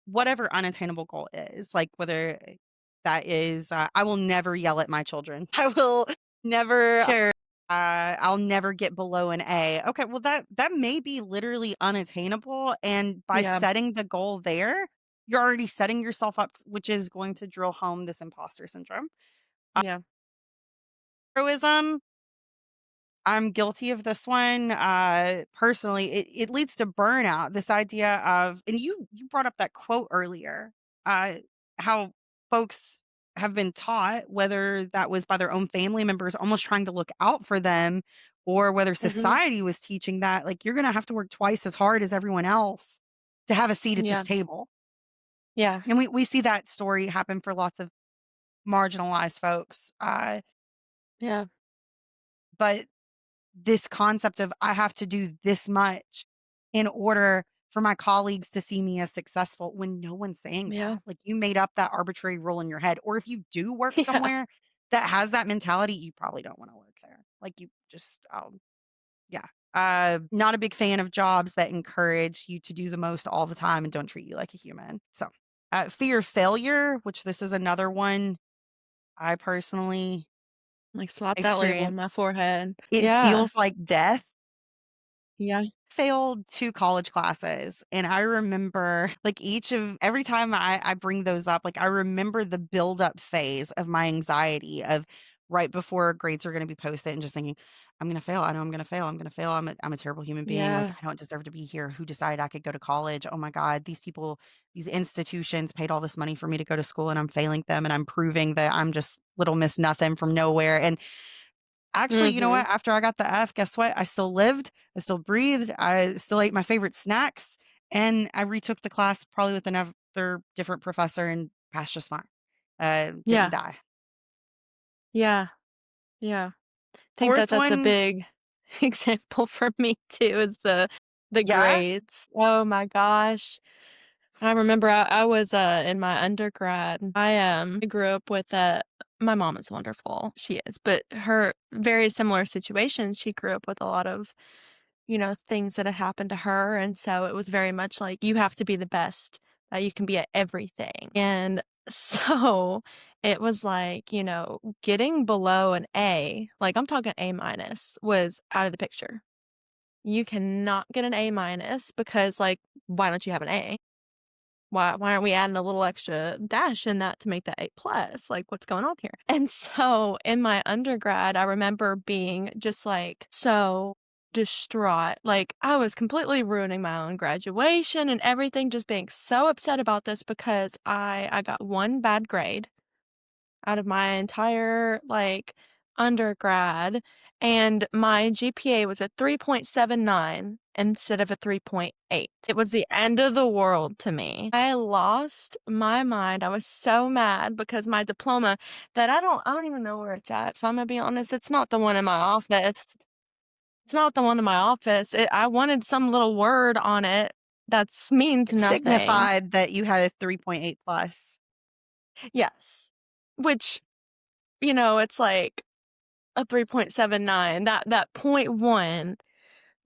whatever unattainable goal is, like whether that is, I will never yell at my children. I will never Sure. I'll never get below an A. Okay, well that may be literally unattainable, and by Yeah. setting the goal there, you're already setting yourself up, which is going to drill home this imposter syndrome. Yeah. Heroism, I'm guilty of this one. Personally, it leads to burnout. This idea of, and you brought up that quote earlier, uh, how folks have been taught, whether that was by their own family members, almost trying to look out for them, or whether Mhm. society was teaching that, like you're going to have to work twice as hard as everyone else to have a seat at this Yeah. table. Yeah. And we see that story happen for lots of marginalized folks. Yeah. But this concept of I have to do this much in order for my colleagues to see me as successful when no one's saying Yeah. that. Like you made up that arbitrary rule in your head. Or if you do work Yeah. somewhere that has that mentality, you probably don't want to work there. Like you just, yeah. Not a big fan of jobs that encourage you to do the most all the time and don't treat you like a human. So, fear of failure, which this is another one I personally Like slap that label on my experience. forehead. It Yeah. feels like death. Yeah. Failed 2 college classes, and I remember, like, every time I bring those up, like, I remember the build-up phase of my anxiety of right before grades are gonna be posted and just thinking, "I'm gonna fail, I know I'm gonna fail, I'm gonna fail, I'm a terrible human being, like, Yeah. I don't deserve to be here, who decided I could go to college? Oh my god, these people, these institutions paid all this money for me to go to school, and I'm failing them, and I'm proving that I'm just little miss nothing from nowhere," and actually, you know Mhm. what? After I got the F, guess what? I still lived, I still breathed, I still ate my favorite snacks, and I retook the class probably with another different professor and passed just fine. Didn't Yeah. die. Yeah. Yeah. Think that Fourth that's a one, big example for me too, is the yeah, grades. Oh my gosh. I remember I was in my undergrad. I grew up with my mom is wonderful. She is, but her very similar situation. She grew up with a lot of, things that had happened to her, and so it was very much like you have to be the best that you can be at everything. And so it was like, getting below an A, like I'm talking A minus, was out of the picture. You cannot get an A minus because like why don't you have an A? Why aren't we adding a little extra dash in that to make that A plus? Like, what's going on here? And so in my undergrad, I remember being just like so distraught. Like I was completely ruining my own graduation and everything, just being so upset about this because I got one bad grade out of my entire, like, undergrad, and my GPA was a 3.79 instead of a 3.8. It was the end of the world to me. I lost my mind. I was so mad because my diploma that I don't even know where it's at, if I'm gonna be honest. It's not the one in my office. It's not the one in my office. I wanted some little word on it that's means it nothing. signified that you had a 3.8 plus. Yes. Which, it's like a 3.79. That point 1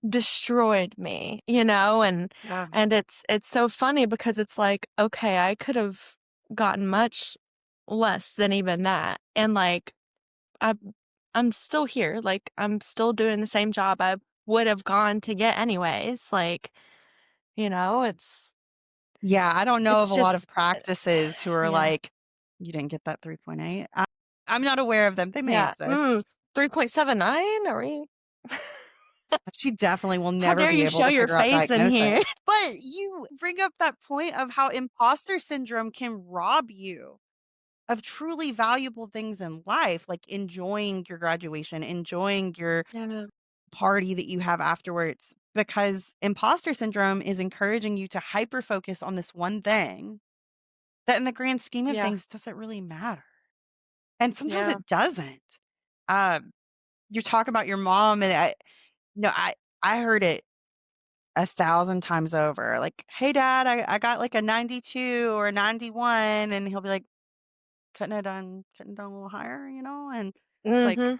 destroyed me, and Yeah. it's so funny because it's like, okay, I could have gotten much less than even that. And like I I'm still here. Like I'm still doing the same job I would have gone to get anyways. Like, it's Yeah, I don't know of it's a lot of just practices who are yeah. like, "You didn't get that 3.8." I'm not aware of them. They may Yeah. exist. 3.79? Are we She definitely will How never dare be you able show to your figure out face in here? diagnosis. But you bring up that point of how imposter syndrome can rob you of truly valuable things in life, like enjoying your graduation, enjoying your Yeah. party that you have afterwards, because imposter syndrome is encouraging you to hyper focus on this one thing that in the grand scheme of Yeah. things doesn't really matter. And sometimes Yeah. it doesn't. Um, you talk about your mom, and no, I heard it 1,000 times over. Like, "Hey, dad, I got like a 92 or a 91," and he'll be like, couldn't have done a little higher, you know?" And it's like, Mhm.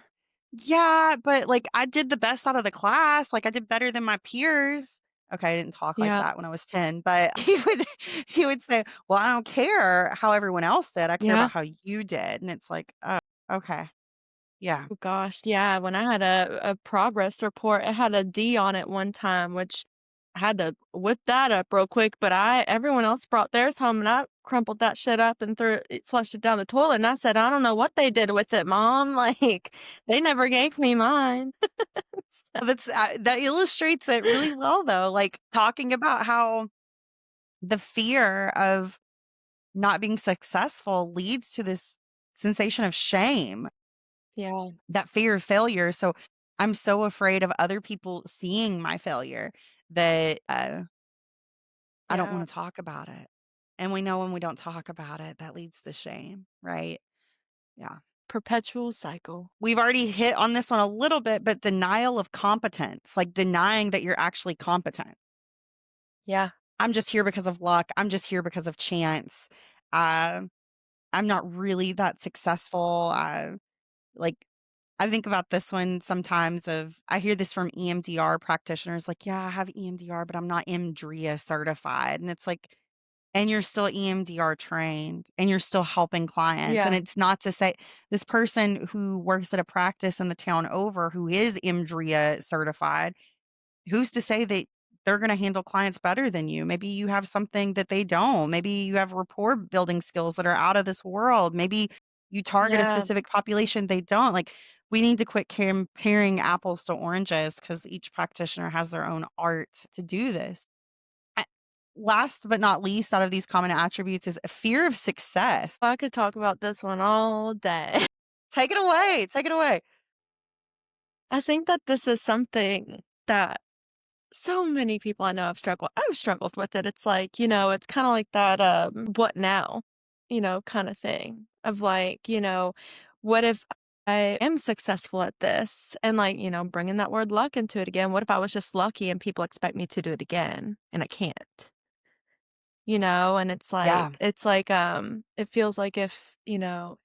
"Yeah, but like I did the best out of the class. Like I did better than my peers." Okay, I didn't talk like Yeah. that when I was 10, but he would say, "Well, I don't care how everyone else did. I care Yeah. about how you did." And it's like, "Oh, okay. Yeah." Oh gosh, yeah, when I had a progress report, it had a D on it one time, which I had to whip that up real quick, but I everyone else brought theirs home, and I crumpled that shit up and flushed it down the toilet, and I said, "I don't know what they did with it, mom, like, they never gave me mine." So That's that illustrates it really well though, like talking about how the fear of not being successful leads to this sensation of shame, yeah, that fear of failure. So I'm so afraid of other people seeing my failure that I don't yeah, want to talk about it. And we know when we don't talk about it, that leads to shame, right? Yeah. perpetual cycle. We've already hit on this one a little bit, but denial of competence, like denying that you're actually competent. Yeah, I'm just here because of luck. I'm just here because of chance. Uh, I'm not really that successful. Like, I think about this one sometimes of I hear this from EMDR practitioners like, "Yeah, I have EMDR, but I'm not EMDRIA certified." And it's like, and you're still EMDR trained and you're still helping clients. And yeah, it's not to say this person who works at a practice in the town over who is EMDRIA certified, who's to say that they're going to handle clients better than you? Maybe you have something that they don't. Maybe you have rapport building skills that are out of this world. Maybe you target a yeah. specific population they don't. Like, we need to quit comparing apples to oranges because each practitioner has their own art to do this. I- Last but not least, out of these common attributes is a fear of success. I could talk about this one all day. Take it away. Take it away. I think that this is something that so many people I know have struggled. I've struggled with it. It's like, it's kind of like that, what now, kind of thing of like, what if I am successful at this? And like, bringing that word luck into it again. What if I was just lucky and people expect me to do it again and I can't? And Yeah. it feels like if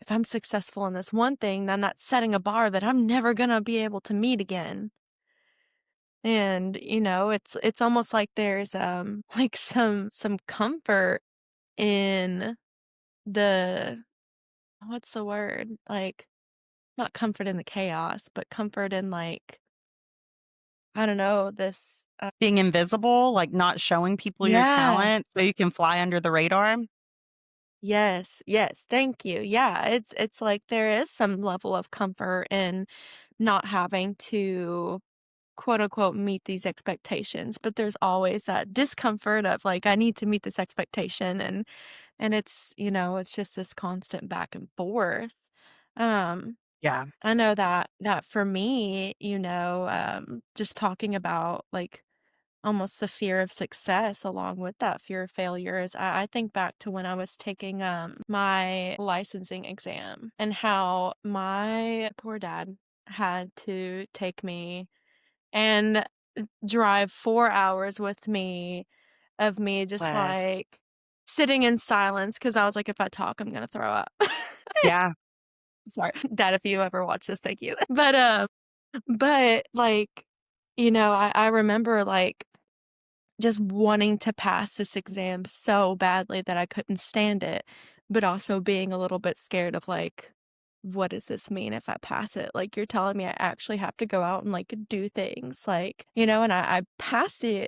I'm successful in this one thing, then that's setting a bar that I'm never gonna be able to meet again. And, it's almost like there's, like some comfort in the what's the word? Like, not comfort in the chaos, but comfort in, like, I don't know, this, Being invisible, like not showing people your yeah. talent so you can fly under the radar. Yes, yes, thank you. Yeah, it's like there is some level of comfort in not having to quote unquote meet these expectations, but there's always that discomfort of like I need to meet this expectation and it's, it's just this constant back and forth. Um Yeah. I know that for me, just talking about like almost the fear of success along with that fear of failure is I think back to when I was taking my licensing exam and how my poor dad had to take me and drive 4 hours with me of me just, Bless. like, sitting in silence because I was like, "If I talk, I'm gonna throw up." Yeah. Sorry. Dad, if you ever watch this, thank you. But, like, I remember, like, just wanting to pass this exam so badly that I couldn't stand it, but also being a little bit scared of, like, what does this mean if I pass it? Like, you're telling me I actually have to go out and, like, do things, like, and I passed the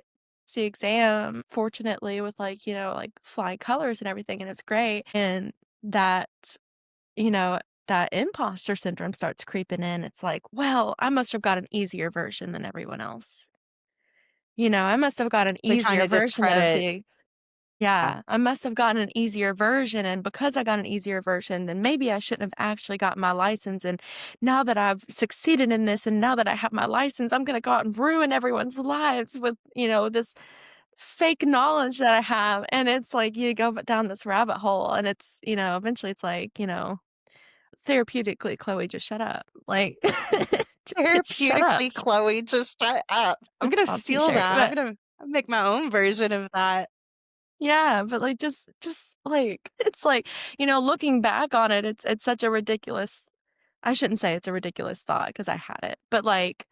exam, fortunately, with, like, like, flying colors and everything, and it's great, and that, you know, that imposter syndrome starts creeping in. It's like, well, I must have got an easier version than everyone else. I must have got an Like trying easier to version of discredit. the yeah, I must have gotten an easier version, and because I got an easier version, then maybe I shouldn't have actually gotten my license, and now that I've succeeded in this, and now that I have my license, I'm gonna go out and ruin everyone's lives with, this fake knowledge that I have, and it's like you go down this rabbit hole, and it's, eventually it's like, therapeutically, Chloe, just shut up. Like, just shut up. Therapeutically, Chloe, just shut up. I'm gonna On steal t-shirt, that. I'm but gonna make my own version of that. yeah, but, like, just, like it's like, looking back on it, it's such a ridiculous I shouldn't say it's a ridiculous thought because I had it, but, like,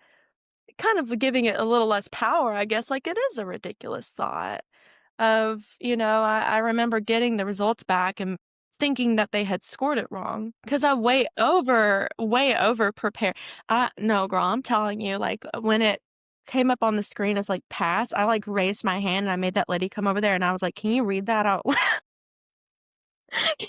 kind of giving it a little less power, I guess, like, it is a ridiculous thought of, I remember getting the results back and thinking that they had scored it wrong because I way over prepared. No, girl, I'm telling you, like, when it came up on the screen as, like, pass, I, like, raised my hand and I made that lady come over there and I was like, "Can you read that out loud? Can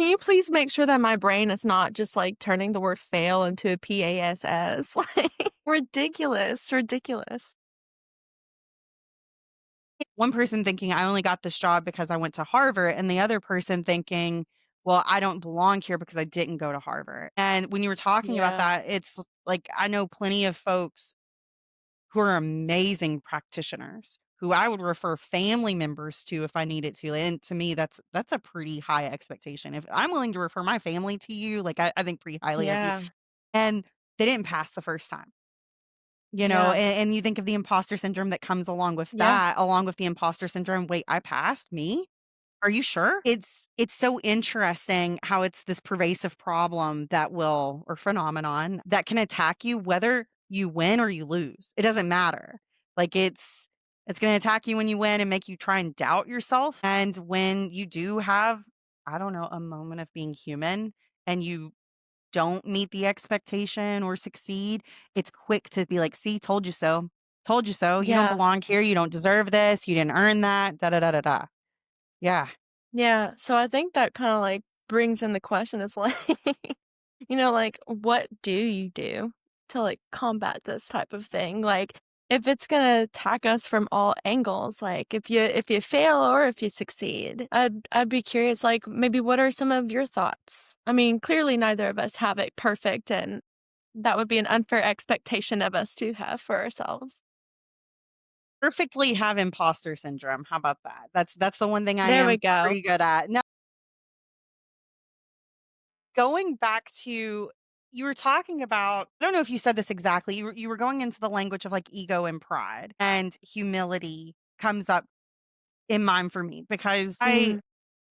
you please make sure that my brain is not just, like, turning the word fail into a PASS?" Like, ridiculous, ridiculous. One person thinking I only got this job because I went to Harvard, and the other person thinking, well, I don't belong here because I didn't go to Harvard. And when you were talking about Yeah, that, it's like I know plenty of folks who are amazing practitioners who I would refer family members to if I needed to. And to me, that's a pretty high expectation. If I'm willing to refer my family to you, like I think pretty highly of you. yeah, And they didn't pass the first time. yeah, And you think of the imposter syndrome that comes along with yeah, that, along with the imposter syndrome. Wait, I passed? Me? Are you sure? It's so interesting how it's this pervasive problem that will or phenomenon that can attack you whether you win or you lose. It doesn't matter. Like it's going to attack you when you win and make you try and doubt yourself. And when you do have, I don't know, a moment of being human and you don't meet the expectation or succeed, it's quick to be like, "See, told you so. Told you so. You don't yeah. belong here. You don't deserve this. You didn't earn that." Da da da da da. Yeah. Yeah, so I think that kinda, like, brings in the question is, like, like, what do you do to, like, combat this type of thing? Like, if it's gonna attack us from all angles, like, if you fail or if you succeed, I'd be curious, like, maybe what are some of your thoughts? I mean, clearly neither of us have it perfect, and that would be an unfair expectation of us to have for ourselves. Perfectly have imposter syndrome. How about that? That's the one thing I There we am go. pretty good at. Now, going back to you were talking about, I don't know if you said this exactly. You were going into the language of like ego and pride and humility comes up in mind for me because Mhm.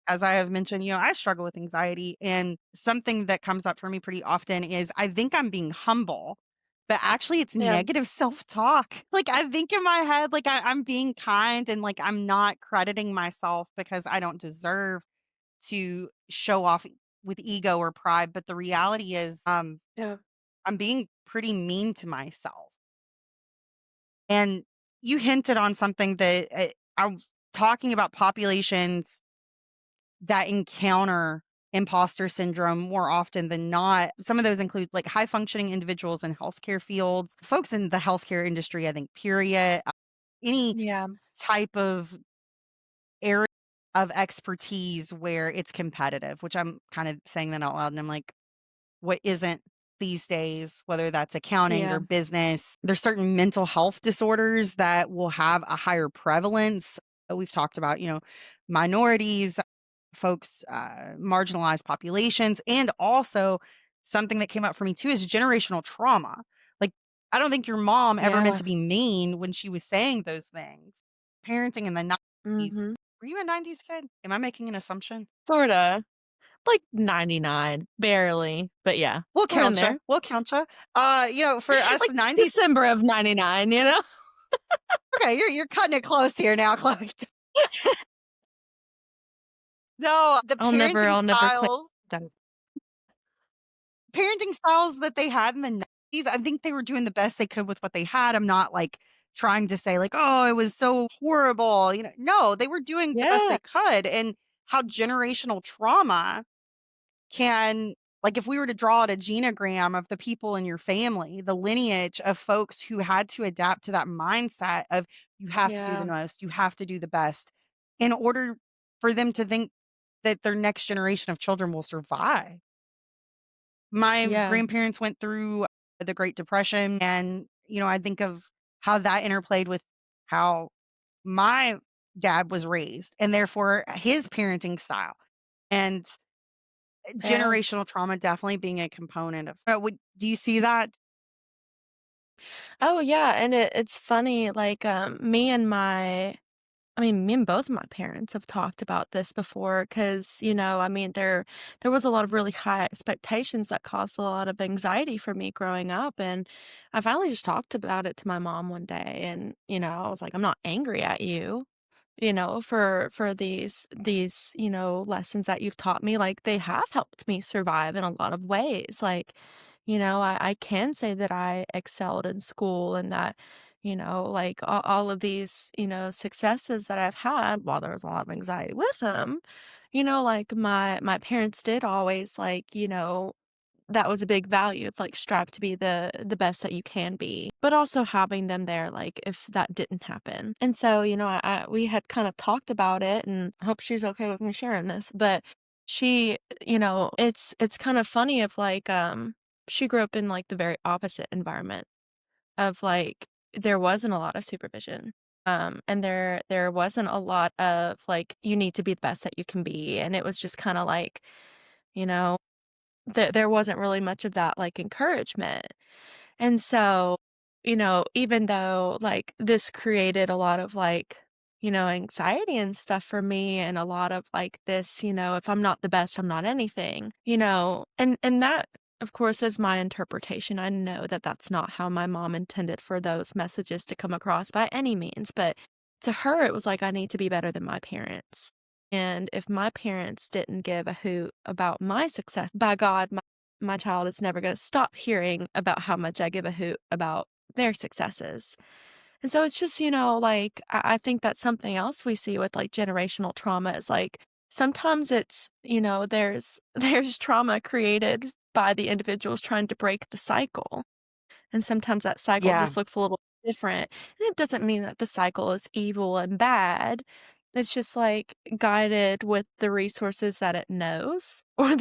as I have mentioned, I struggle with anxiety. And something that comes up for me pretty often is I think I'm being humble, but actually it's Yeah. negative self talk. Like I think in my head, like I'm being kind and like I'm not crediting myself because I don't deserve to show off with ego or pride. But the reality is, Yeah. I'm being pretty mean to myself. And you hinted on something that I'm talking about populations that encounter imposter syndrome more often than not. Some of those include like high functioning individuals in healthcare fields, folks in the healthcare industry, I think, period. Any Yeah. type of area of expertise where it's competitive, which I'm kind of saying that out loud. And I'm like, what isn't these days, whether that's accounting Yeah. or business. There's certain mental health disorders that will have a higher prevalence. We've talked about, minorities, folks, marginalized populations, and also something that came up for me too is generational trauma. Like, I don't think your mom ever meant Yeah. to be mean when she was saying those things. Parenting in the 90s. Mhm. Were you a 90s kid? Am I making an assumption? Sorta. Like 99, barely, but yeah, We'll we're in count you. there. We'll count you. For us Like 90s, December of 99, you know? okay, you're cutting it close here now, Chloe. No, the I'll never claim that. parenting styles that they had in the 90s, I think they were doing the best they could with what they had. I'm not like trying to say like, oh, it was so horrible. No, they were doing the best Yeah, they could. And how generational trauma can Like if we were to draw out a genogram of the people in your family, the lineage of folks who had to adapt to that mindset of you have to do the Yeah. most, you have to do the best in order for them to think that their next generation of children will survive. My Yeah. grandparents went through the Great Depression, and, I think of how that interplayed with how my dad was raised and therefore his parenting style. And Yeah. generational trauma definitely being a component of do you see that? Oh, yeah, and it's funny, like, me and both of my parents have talked about this before because, I mean, there was a lot of really high expectations that caused a lot of anxiety for me growing up, and I finally just talked about it to my mom one day, and, I was like, "I'm not angry at you." For these, lessons that you've taught me, like, they have helped me survive in a lot of ways, like, I can say that I excelled in school and that, like, all of these, successes that I've had, while there was a lot of anxiety with them, like, my parents did always, like, that was a big value of, like, strive to be the best that you can be, but also having them there, like, if that didn't happen. And so, we had kind of talked about it, and I hope she's okay with me sharing this, but she it's kind of funny of, like, she grew up in, like, the very opposite environment of, like, there wasn't a lot of supervision, and there wasn't a lot of, like, you need to be the best that you can be, and it was just kinda like, you know there wasn't really much of that, like, encouragement, and so, even though, like, this created a lot of, like, anxiety and stuff for me and a lot of, like, this, if I'm not the best, I'm not anything, and that, of course, is my interpretation. I know that that's not how my mom intended for those messages to come across by any means, but to her, it was like, I need to be better than my parents. And if my parents didn't give a hoot about my success, by God, my child is never going to stop hearing about how much I give a hoot about their successes. And so it's just, like, I think that's something else we see with like generational trauma is like sometimes it's, there's trauma created by the individuals trying to break the cycle. And sometimes that cycle Yeah. just looks a little different, and it doesn't mean that the cycle is evil and bad. It's just, like, guided with the resources that it knows or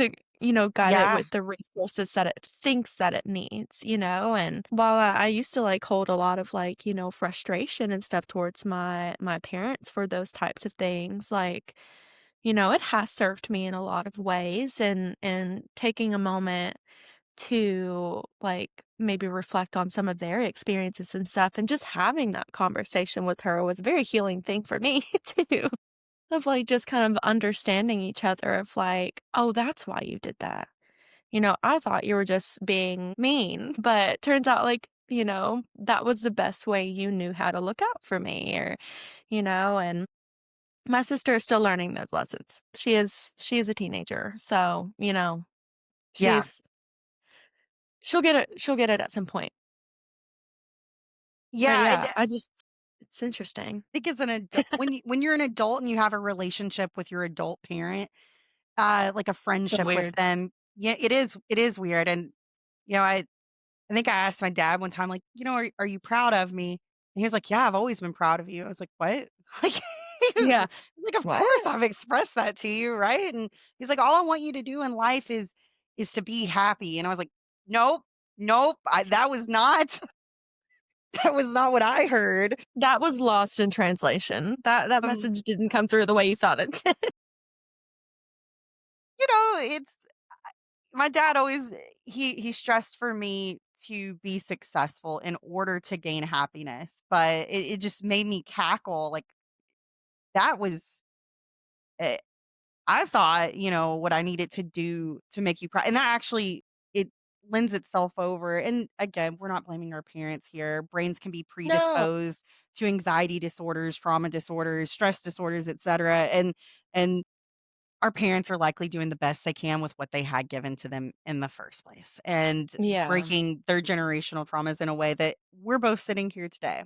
guided Yeah. with the resources that it thinks that it needs, and while I used to, like, hold a lot of, like, frustration and stuff towards my parents for those types of things, like, it has served me in a lot of ways, and taking a moment to, like, maybe reflect on some of their experiences and stuff, and just having that conversation with her was a very healing thing for me too, of, like, just kind of understanding each other of, like, "Oh, that's why you did that. I thought you were just being mean, but turns out, like, that was the best way you knew how to look out for me," and my sister is still learning those lessons. She is a teenager, so, Yeah. she's she'll get it at some point. But Yeah. yeah, it's interesting. Think as an adult when you're an adult and you have a relationship with your adult parent, like a So friendship with weird. them, yeah, it is weird. And I think I asked my dad one time, like, are you proud of me? And he was like, "Yeah, I've always been proud of you." I was like, "What?" Like, Yeah. like, "Of What? course I've expressed that to you, right?" And he's like, "All I want you to do in life is to be happy." And I was like, "Nope, nope, that was not that was not what I heard." That was lost in translation. That Um, message didn't come through the way you thought it did. it's my dad always he stressed for me to be successful in order to gain happiness, but it just made me cackle. Like that was eh, I thought, what I needed to do to make you proud. And that actually it lends itself over. And again, we're not blaming our parents here. Brains can be No. predisposed to anxiety disorders, trauma disorders, stress disorders, etc. And our parents are likely doing the best they can with what they had given to them in the first place and Yeah. breaking their generational traumas in a way that we're both sitting here today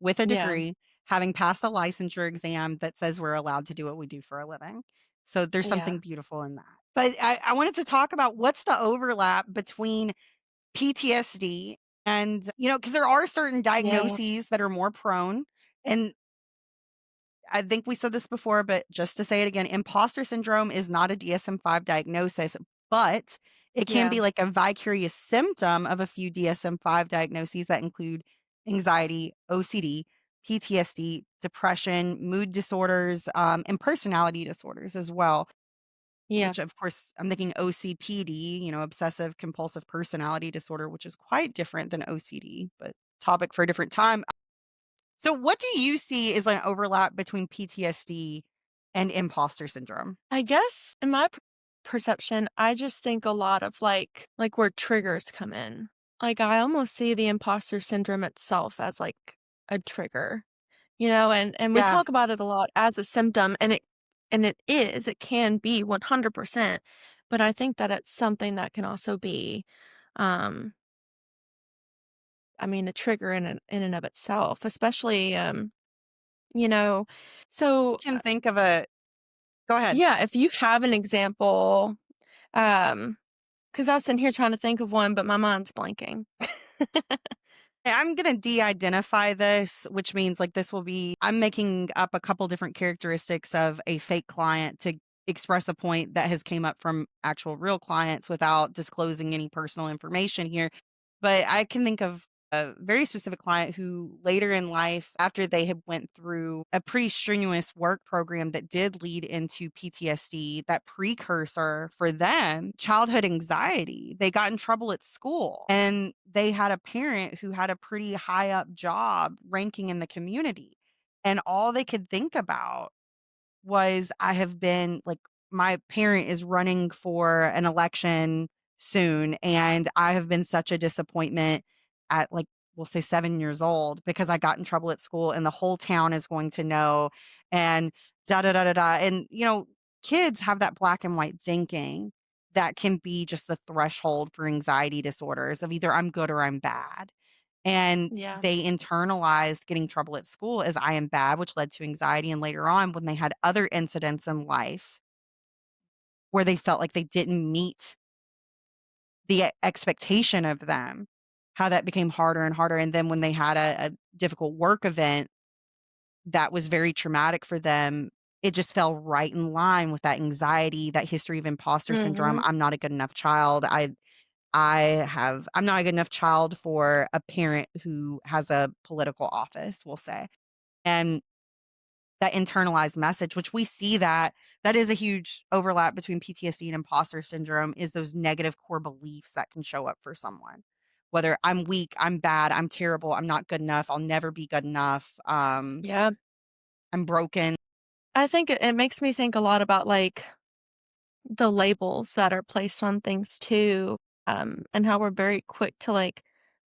with a Yeah. degree, having passed a licensure exam that says we're allowed to do what we do for a living. So there's Yeah. something beautiful in that. But I wanted to talk about what's the overlap between PTSD and, because there are certain Yeah. diagnoses that are more prone. And I think we said this before, but just to say it again, imposter syndrome is not a DSM-5 diagnosis, but it can Yeah. be like a vicarious symptom of a few DSM-5 diagnoses that include anxiety, OCD, PTSD, depression, mood disorders, and personality disorders as well. Yeah. Which, of course, I'm thinking OCPD, obsessive compulsive personality disorder, which is quite different than OCD, but topic for a different time. So, what do you see is an overlap between PTSD and imposter syndrome? I guess in my perception, I just think a lot of like where triggers come in. Like I almost see the imposter syndrome itself as like a trigger, and we Yeah, talk about it a lot as a symptom, and it can be 100%, but I think that it's something that can also be, um, I mean, a trigger in and of itself, especially, you know, I so can think of a go ahead. yeah, if you have an example, um, because I was sitting here trying to think of one, but my mind's blanking. I'm going to de identify this, which means like this will be, I'm making up a couple different characteristics of a fake client to express a point that has came up from actual real clients without disclosing any personal information here. But I can think of a very specific client who later in life, after they had went through a pretty strenuous work program that did lead into PTSD, that precursor for them, childhood anxiety, they got in trouble at school and they had a parent who had a pretty high up job ranking in the community. And all they could think about was I have been like my parent is running for an election soon and I have been such a disappointment at like we'll say 7 years old because I got in trouble at school and the whole town is going to know and da da da da da and kids have that black and white thinking that can be just the threshold for anxiety disorders of either I'm good or I'm bad. And Yeah. they internalized getting trouble at school as I am bad, which led to anxiety. And later on, when they had other incidents in life where they felt like they didn't meet the expectation of them, how that became harder and harder. And then when they had a difficult work event that was very traumatic for them, it just fell right in line with that anxiety, that history of imposter syndrome. Mhm. I'm not a good enough child. I'm not a good enough child for a parent who has a political office, we'll say. And that internalized message, which we see that is a huge overlap between PTSD and imposter syndrome, is those negative core beliefs that can show up for someone. Whether I'm weak, I'm bad, I'm terrible, I'm not good enough, I'll never be good enough, Yeah. I'm broken. I think it makes me think a lot about like the labels that are placed on things too, and how we're very quick to like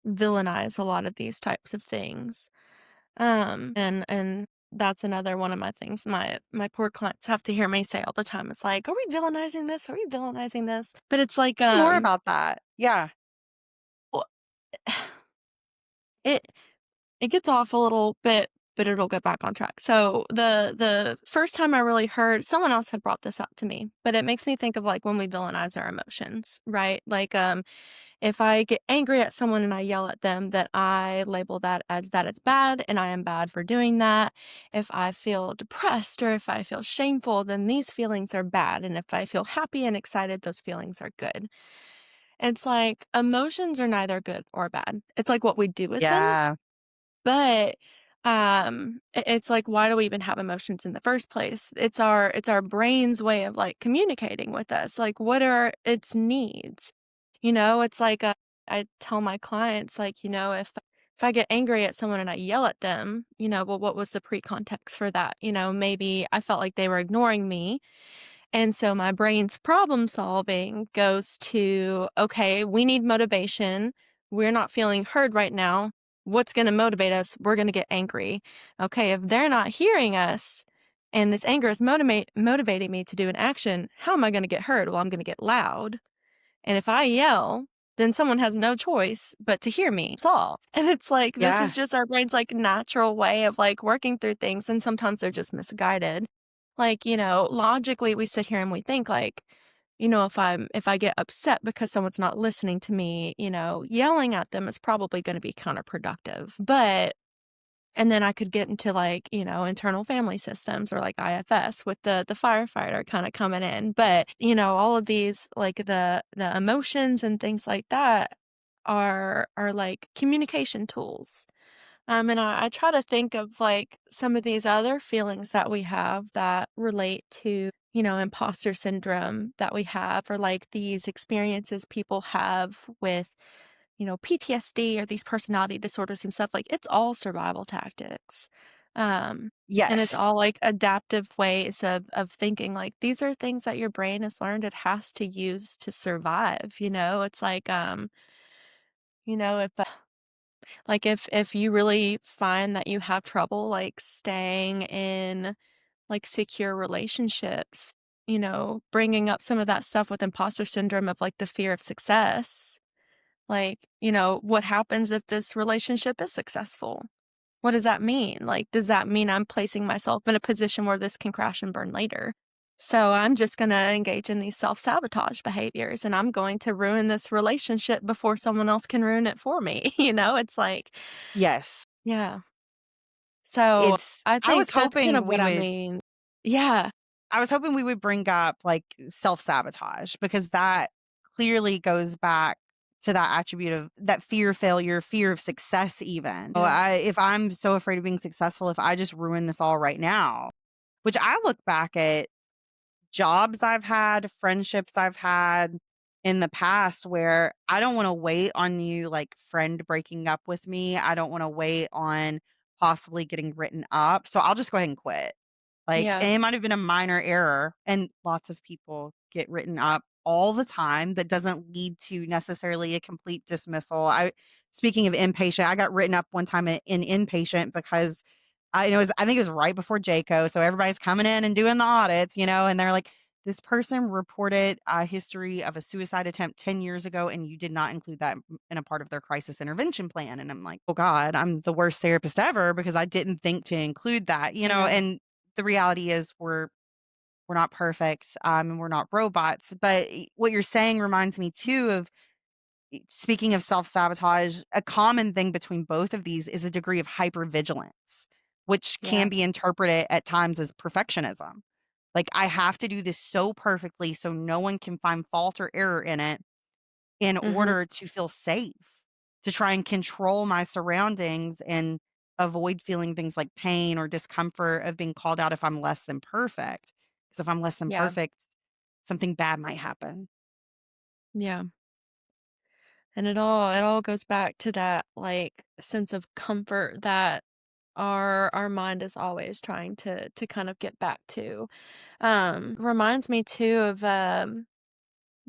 villainize a lot of these types of things. And that's another one of my things my poor clients have to hear me say all the time. It's like, "Are we villainizing this? Are we villainizing this?" But it's like, More about that. Yeah. well, it it gets off a little bit, but it'll get back on track. So the first time I really heard someone else had brought this up to me, but it makes me think of like when we villainize our emotions, right? Like if I get angry at someone and I yell at them, that I label that it's bad and I am bad for doing that. If I feel depressed or if I feel shameful, then these feelings are bad. And if I feel happy and excited, those feelings are good. It's like emotions are neither good or bad. It's like what we do with them. Yeah. But, it's like, why do we even have emotions in the first place? It's our brain's way of, like, communicating with us, like, what are its needs? It's like, I tell my clients, like, if I get angry at someone and I yell at them, well, what was the pre-context for that? Maybe I felt like they were ignoring me, and so my brain's problem solving goes to, okay, we need motivation. We're not feeling heard right now. What's going to motivate us? We're going to get angry. Okay, if they're not hearing us and this anger is motivating me to do an action, how am I going to get heard? Well, I'm going to get loud. And if I yell, then someone has no choice but to hear me solve. And it's like, this is Yeah. just our brain's like natural way of like working through things. And sometimes they're just misguided. Like, logically we sit here and we think like, if I get upset because someone's not listening to me, yelling at them is probably going to be counterproductive. And then I could get into like, internal family systems or like IFS with the firefighter kind of coming in. But, all of these like the emotions and things like that are like communication tools. And I try to think of like some of these other feelings that we have that relate to, imposter syndrome that we have, or like these experiences people have with, PTSD or these personality disorders and stuff. Like it's all survival tactics. And it's Yes. all like adaptive ways of thinking. Like these are things that your brain has learned it has to use to survive. It's like, if if you really find that you have trouble, like, staying in, like, secure relationships, bringing up some of that stuff with imposter syndrome of, like, the fear of success, like, what happens if this relationship is successful? What does that mean? Like, does that mean I'm placing myself in a position where this can crash and burn later? So I'm just gonna engage in these self-sabotage behaviors, and I'm going to ruin this relationship before someone else can ruin it for me, It's like Yes. yeah. So, It's I I was think that's kind hoping of we what I would mean. Yeah, I was hoping we would bring up like self-sabotage because that clearly goes back to that attribute of that fear of failure, fear of success even. yeah, If I'm so afraid of being successful, if I just ruin this all right now, which I look back at jobs I've had, friendships I've had in the past where I don't want to wait on you, like friend breaking up with me. I don't want to wait on possibly getting written up. So I'll just go ahead and quit. Like, yeah, and it might have been a minor error. And lots of people get written up all the time. That doesn't lead to necessarily a complete dismissal. Speaking of inpatient, I got written up one time in inpatient because I think it was right before JACO, so everybody's coming in and doing the audits, and they're like, "This person reported a history of a suicide attempt 10 years ago, and you did not include that in a part of their crisis intervention plan." And I'm like, "Oh God, I'm the worst therapist ever because I didn't think to include that," yeah, And the reality is, we're not perfect, and we're not robots. But what you're saying reminds me too of speaking of self-sabotage, a common thing between both of these is a degree of hypervigilance, which can yeah, be interpreted at times as perfectionism. Like, I have to do this so perfectly so no one can find fault or error in it in mhm, order to feel safe, to try and control my surroundings and avoid feeling things like pain or discomfort of being called out if I'm less than perfect. Because if I'm less than yeah, perfect, something bad might happen. yeah. And it all goes back to that, like, sense of comfort that our mind is always trying to kind of get back to. Reminds me too of,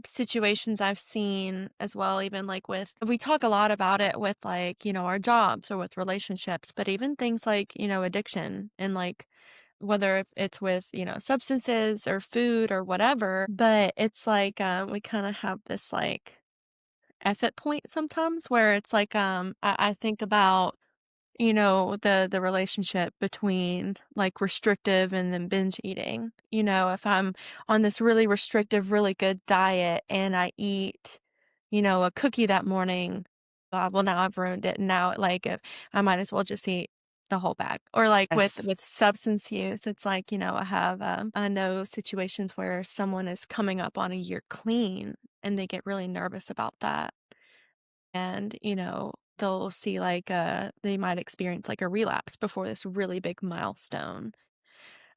situations I've seen as well, even like we talk a lot about it with like, our jobs or with relationships, but even things like, addiction and like whether if it's with, substances or food or whatever, but it's like we kind of have this like effort point sometimes where it's like I think about the relationship between, like, restrictive and then binge eating. If I'm on this really restrictive, really good diet and I eat, a cookie that morning, well, now I've ruined it, and now, like, I might as well just eat the whole bag. Or, like, with Yes. with substance use, it's like, I know situations where someone is coming up on a year clean, and they get really nervous about that and, they'll see like they might experience like a relapse before this really big milestone.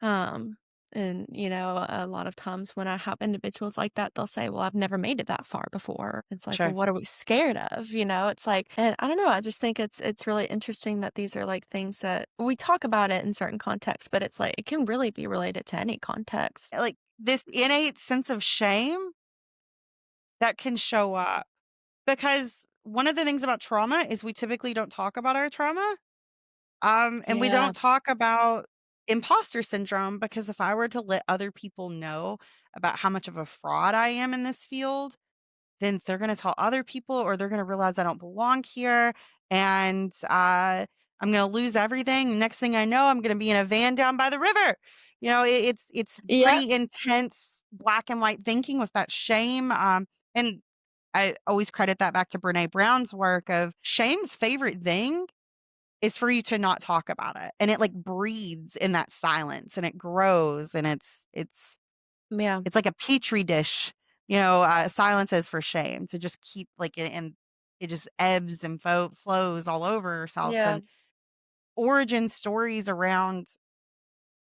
Um and a lot of times when I have individuals like that, they'll say, "Well, I've never made it that far before." It's like, "Well, Sure. what are we scared of?" It's like, and I don't know, I just think it's really interesting that these are like things that we talk about it in certain contexts, but it's like it can really be related to any context. Like, this innate sense of shame that can show up because one of the things about trauma is we typically don't talk about our trauma. And we Yeah. don't talk about imposter syndrome because if I were to let other people know about how much of a fraud I am in this field, then they're going to tell other people or they're going to realize I don't belong here. And I'm going to lose everything. Next thing I know, I'm going to be in a van down by the river. It's Yep. pretty intense black and white thinking, with that shame. And I always credit that back to Brene Brown's work of shame's favorite thing is for you to not talk about it. And it like breathes in that silence and it grows and Yeah. it's like a petri dish, silence is for shame to just keep like it and it just ebbs and flows all over ourselves. Yeah. And origin stories around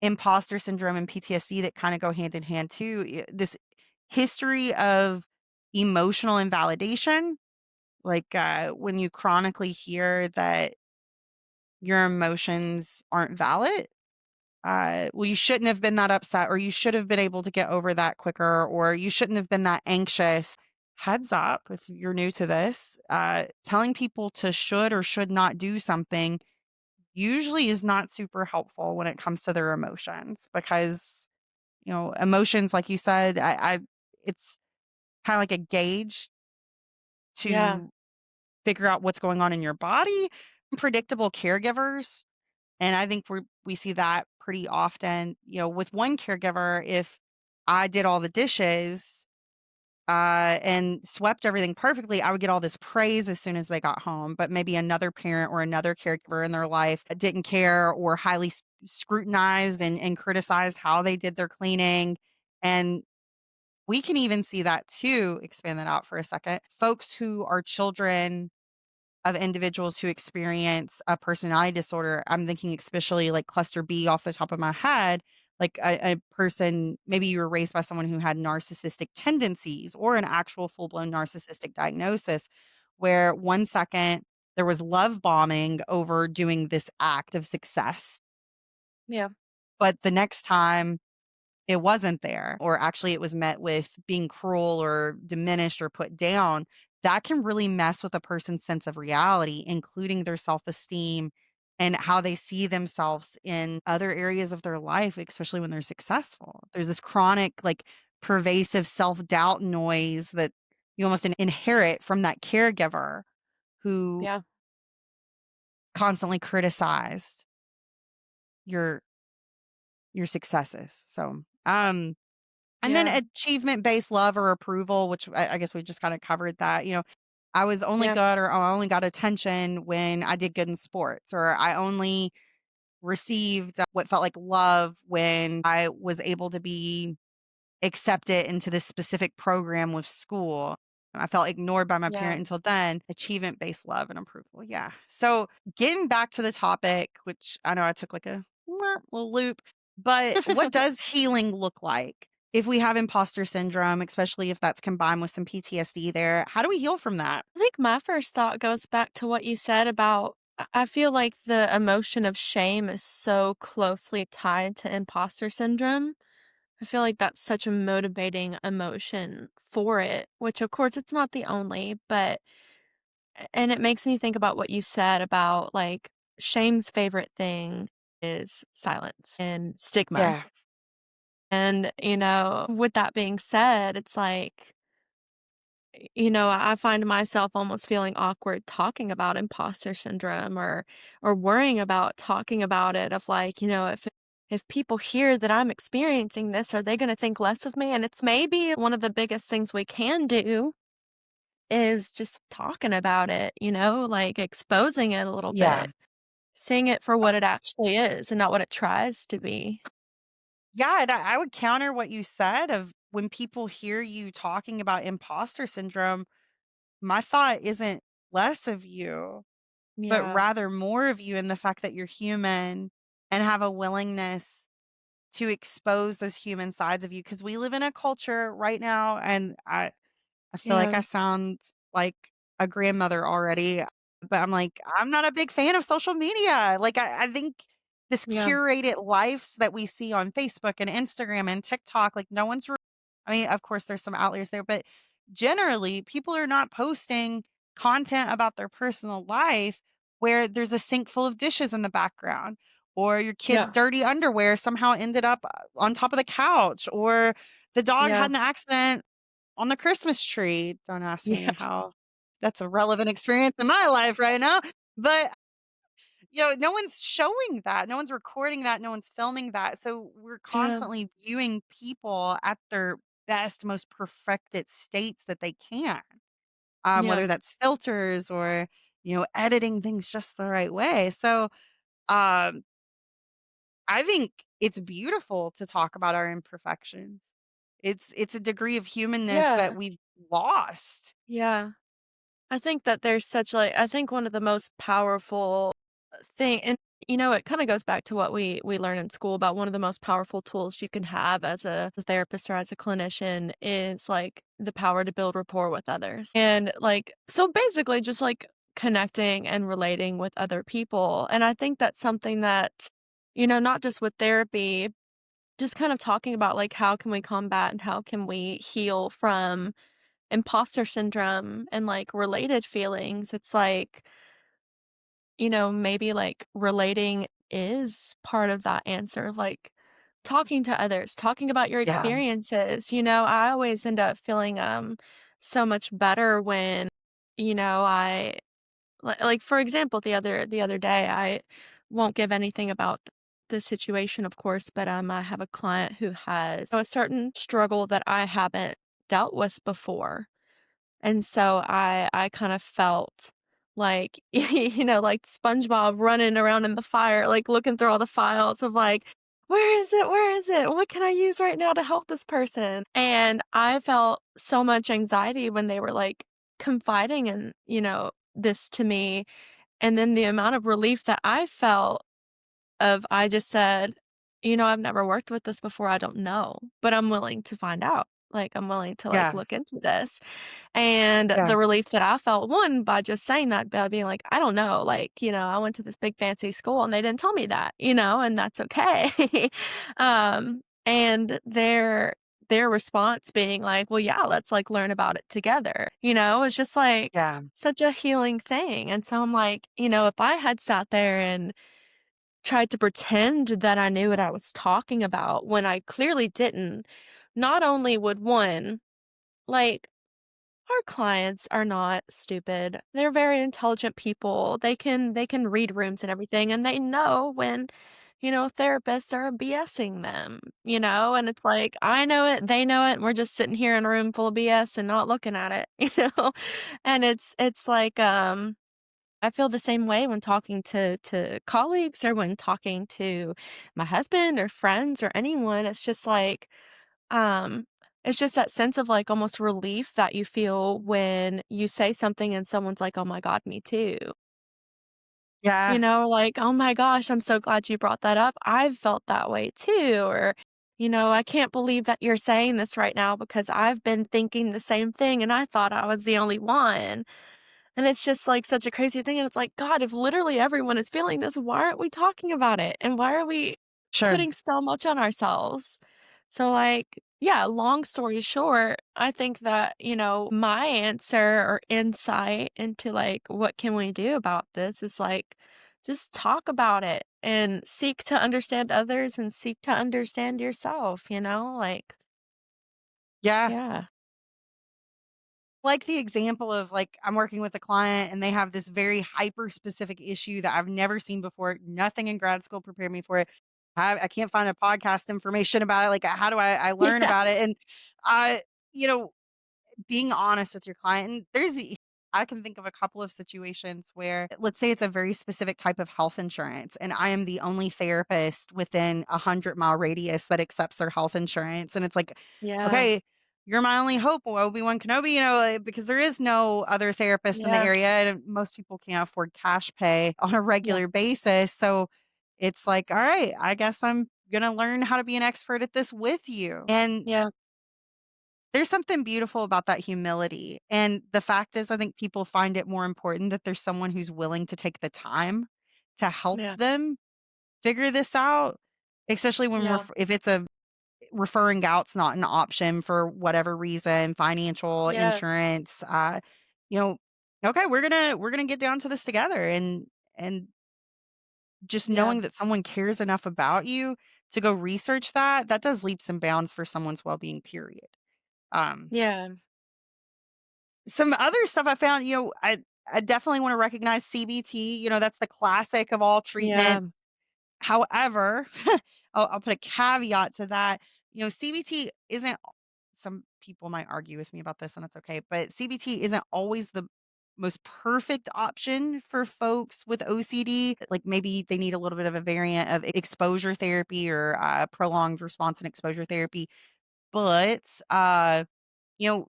imposter syndrome and PTSD that kind of go hand in hand too. This history of emotional invalidation, like when you chronically hear that your emotions aren't valid. Well, you shouldn't have been that upset, or you should have been able to get over that quicker, or you shouldn't have been that anxious. Heads up, if you're new to this, telling people to should or should not do something usually is not super helpful when it comes to their emotions because, emotions, like you said, it's kind of like a gauge Yeah. to figure out what's going on in your body. Predictable caregivers. And I think we see that pretty often, with one caregiver, if I did all the dishes, and swept everything perfectly, I would get all this praise as soon as they got home. But maybe another parent or another caregiver in their life didn't care or highly scrutinized and criticized how they did their cleaning. And we can even see that too, expand that out for a second. Folks who are children of individuals who experience a personality disorder, I'm thinking especially like cluster B off the top of my head, like a person, maybe you were raised by someone who had narcissistic tendencies or an actual full blown narcissistic diagnosis, where one second there was love bombing over doing this act of success, Yeah. but the next time it wasn't there, or actually it was met with being cruel or diminished or put down, that can really mess with a person's sense of reality, including their self-esteem and how they see themselves in other areas of their life, especially when they're successful. There's this chronic, like pervasive self-doubt noise that you almost inherit from that caregiver who Yeah. constantly criticized your successes. So, and then Yeah. achievement-based love or approval, which I guess we just kinda covered that, I was only Yeah. good or I only got attention when I did good in sports, or I only received what felt like love when I was able to be accepted into this specific program with school. I felt ignored by my Yeah. parent until then. Achievement-based love and approval, yeah. So, getting back to the topic, which I know I took like a little loop, but what does healing look like if we have imposter syndrome, especially if that's combined with some PTSD there? How do we heal from that? I think my first thought goes back to what you said about I feel like the emotion of shame is so closely tied to imposter syndrome. I feel like that's such a motivating emotion for it, which of course it's not the only, but and it makes me think about what you said about like shame's favorite thing is silence and stigma. Yeah. And, with that being said, it's like, I find myself almost feeling awkward talking about imposter syndrome or worrying about talking about it of like, if people hear that I'm experiencing this, are they going to think less of me? And it's maybe one of the biggest things we can do is just talking about it, like exposing it a little Yeah. bit, seeing it for what it actually is and not what it tries to be. Yeah, and I would counter what you said of when people hear you talking about imposter syndrome, my thought isn't less of you, but Yeah. rather more of you in the fact that you're human and have a willingness to expose those human sides of you. Because we live in a culture right now, and I feel like Yeah. I sound like a grandmother already, but I'm like, I'm not a big fan of social media. Like, I think this Yeah. curated lives that we see on Facebook and Instagram and TikTok, like, no one's, I mean, of course, there's some outliers there, but generally, people are not posting content about their personal life where there's a sink full of dishes in the background, or your kid's Yeah. dirty underwear somehow ended up on top of the couch, or the dog Yeah. had an accident on the Christmas tree. Don't ask me Yeah. how that's a relevant experience in my life right now. But, no one's showing that. No one's recording that. No one's filming that. So we're Yeah. constantly viewing people at their best, most perfected states that they can, Yeah. whether that's filters or, editing things just the right way. So, um, I think it's beautiful to talk about our imperfections. It's a degree of humanness that Yeah. we've lost. Yeah. I think that there's such like I think one of the most powerful thing and it kind of goes back to what we learn in school about one of the most powerful tools you can have as a therapist or as a clinician is like the power to build rapport with others. And like so basically just like connecting and relating with other people. And I think that's something that not just with therapy, just kind of talking about like how can we combat and how can we heal from imposter syndrome and, like, related feelings. It's like, maybe, like, relating is part of that answer, like, talking to others, talking about your Yeah, experiences. I always end up feeling, so much better when, I like, for example, the other day, I won't give anything about the situation, of course, but, I have a client who has a certain struggle that I haven't dealt with before. And so I kind of felt like, like SpongeBob running around in the fire, like looking through all the files of like, where is it? Where is it? What can I use right now to help this person? And I felt so much anxiety when they were like confiding in, this to me. And then the amount of relief that I felt of I just said, I've never worked with this before. I don't know, but I'm willing to find out. Like I'm willing to like yeah, look into this. And yeah, the relief that I felt, one, by just saying that, by being like, I don't know, like, I went to this big fancy school and they didn't tell me that, and that's okay. And their response being like, well, yeah, let's like learn about it together. It's just like yeah, such a healing thing. And so I'm like, if I had sat there and tried to pretend that I knew what I was talking about when I clearly didn't, not only would one, like, our clients are not stupid. They're very intelligent people. They can read rooms and everything, and they know when, therapists are BSing them, and it's like, I know it, they know it, and we're just sitting here in a room full of BS and not looking at it, And it's like, I feel the same way when talking to colleagues or when talking to my husband or friends or anyone. It's just like, um, it's just that sense of, like, almost relief that you feel when you say something and someone's like, "Oh my god, me too." yeah, Like, "Oh my gosh, I'm so glad you brought that up. I've felt that way too," or, "I can't believe that you're saying this right now because I've been thinking the same thing and I thought I was the only one." And it's just, like, such a crazy thing, and it's like, God, if literally everyone is feeling this, why aren't we talking about it? And why are we sure. putting so much on ourselves? So, like, yeah, long story short, I think that, my answer or insight into, like, what can we do about this is, like, just talk about it and seek to understand others and seek to understand yourself, Like, Yeah. yeah. Like the example of like I'm working with a client and they have this very hyper specific issue that I've never seen before. Nothing in grad school prepared me for it. I can't find a podcast information about it. Like, how do I learn Yeah. about it? And, uh, you know, being honest with your client. And I can think of a couple of situations where, let's say it's a very specific type of health insurance, and I am the only therapist within a 100-mile radius that accepts their health insurance. And it's like, Yeah. okay, you're my only hope, Obi-Wan Kenobi, like, because there is no other therapist in the Yeah. area, and most people can't afford cash pay on a Yeah. regular basis. So it's like, all right, I guess I'm going to learn how to be an expert at this with you. And Yeah. there's something beautiful about that humility, and the fact is I think people find it more important that there's someone who's willing to take the time to help Yeah. them figure this out, especially when Yeah. if it's a referring out's not an option for whatever reason, financial, Yeah. insurance, you know, okay, we're gonna get down to this together, and just Yeah. knowing that someone cares enough about you to go research that, that does leaps and bounds for someone's well-being, period. Um Yeah. Some other stuff I found, I definitely wanna recognize CBT, that's the classic of all Yeah. treatments. However, I'll put a caveat to that. CBT isn't some people might argue with me about this, and that's okay. But CBT isn't always the most perfect option for folks with OCD. Like maybe they need a little bit of a variant of exposure therapy or prolonged response and exposure therapy. But, you know,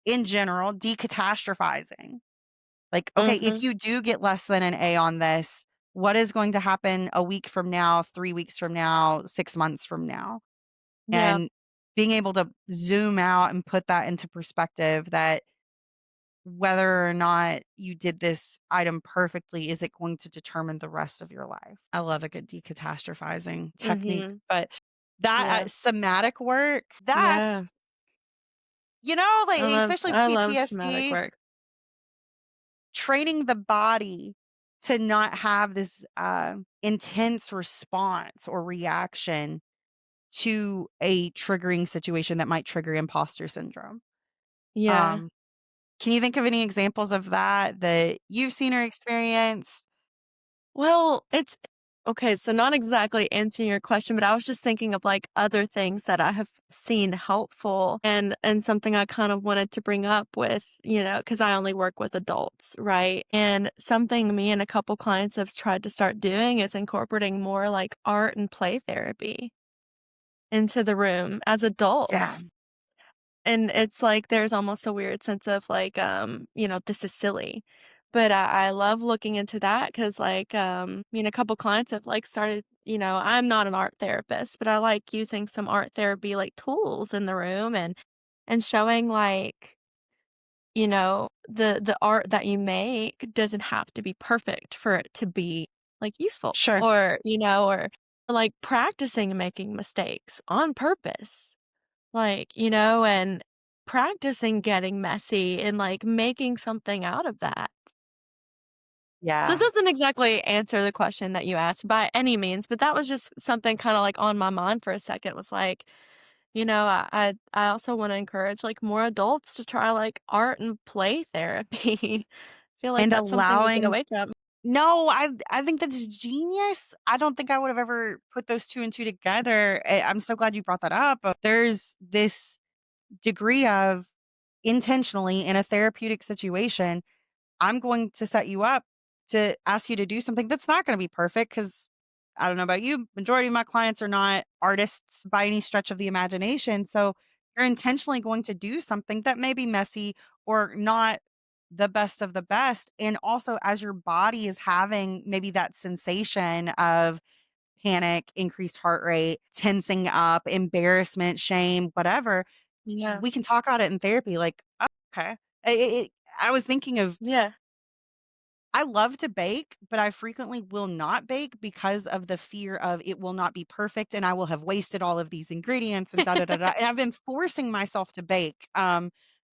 in general, decatastrophizing. Like, okay, if Mhm. you do get less than an A on this, what is going to happen a week from now, 3 weeks from now, 6 months from now? Yeah. And being able to zoom out and put that into perspective that whether or not you did this item perfectly, is it going to determine the rest of your life? I love a good decatastrophizing technique, Mhm. but that Yeah. somatic work, that, Yeah. like, I love especially I love somatic PTSD, work. training the body to not have this intense response or reaction to a triggering situation that might trigger imposter syndrome. Yeah. Um, can you think of any examples of that you've seen or experienced? Well, it's okay, so not exactly answering your question, but I was just thinking of like other things that I have seen helpful and something I kind of wanted to bring up with, because I only work with adults, right? And something me and a couple clients have tried to start doing is incorporating more like art and play therapy into the room as Yeah. adults. And it's like there's almost a weird sense of like, this is silly. But I love looking into that because, like, a couple clients have like started, I'm not an art therapist, but I like using some art therapy like tools in the room and showing like, the art that you make doesn't have to be perfect for it to be like useful Sure. or like practicing making mistakes on purpose. Like, and practicing getting messy and, like, making something out of that. So it Yeah. doesn't exactly answer the question that you asked by any means, but that was just something kinda, like, on my mind for a second, was like, I also wanna encourage, like, more adults to try, like, art and play therapy. Feel like And that's something to get allowing away from. no, I think that's genius. I don't think I would have ever put those 2 and 2 together. I'm so glad you brought that up. There's this degree of intentionally in a therapeutic situation, I'm going to set you up to ask you to do something that's not gonna be perfect because I don't know about you, majority of my clients are not artists by any stretch of the imagination, so you're intentionally going to do something that may be messy or not the best of the best, and also as your body is having maybe that sensation of panic, increased heart rate, tensing up, embarrassment, shame, whatever, Yeah. we can talk about it in therapy like, "Oh, okay." I was thinking of Yeah. I love to bake, but I frequently will not bake because of the fear of it will not be perfect and I will have wasted all of these ingredients and da da da da. And I've been forcing myself to bake.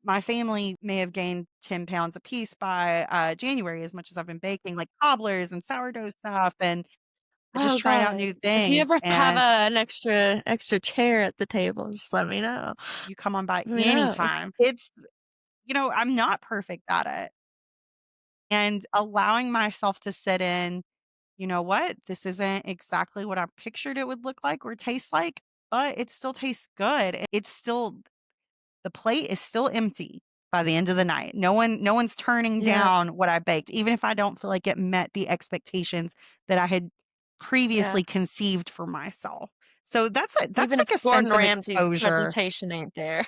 My family may have gained 10 pounds apiece by January as much as I've been baking, like cobblers and sourdough stuff and just Oh trying out god. new If you things. ever have And an extra chair at the table, just let me know. you come on by Let me know. anytime. I'm not perfect at it. And allowing myself to sit in, you know what? This isn't exactly what I pictured it would look like or taste like, but it still tastes good. It's still the plate is still empty by the end of the night. No one's turning Yeah. down what I baked, even if I don't feel like it met the expectations that I had Yeah. previously conceived for myself. So that's Even if like a Gordon sense of Ramsay's exposure. presentation ain't there.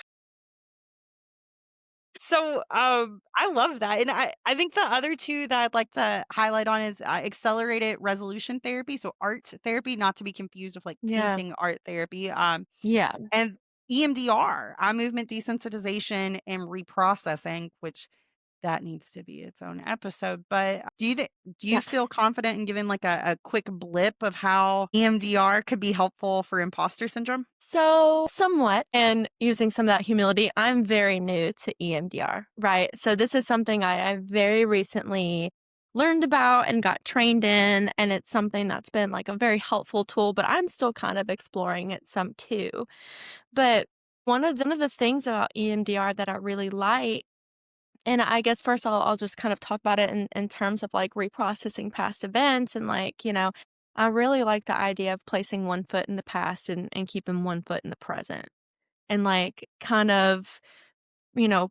So, I love that, and I think the other 2 that I'd like to highlight on is, accelerated resolution therapy, so art therapy, not to be confused with, like, Yeah. painting art therapy, Yeah. and EMDR, eye movement desensitization and reprocessing, which that needs to be its own episode, but do you Yeah. feel confident in giving, like, a quick blip of how EMDR could be helpful for imposter syndrome? So, somewhat, and using some of that humility, I'm very new to EMDR, right? So, this is something I very recently learned about and got trained in, and it's something that's been like a very helpful tool, but I'm still kind of exploring it some too. But one of the things about EMDR that I really like, and I guess first I'll just kind of talk about it in terms of like reprocessing past events and like, I really like the idea of placing one foot in the past and keeping one foot in the present. and like kind of, you know,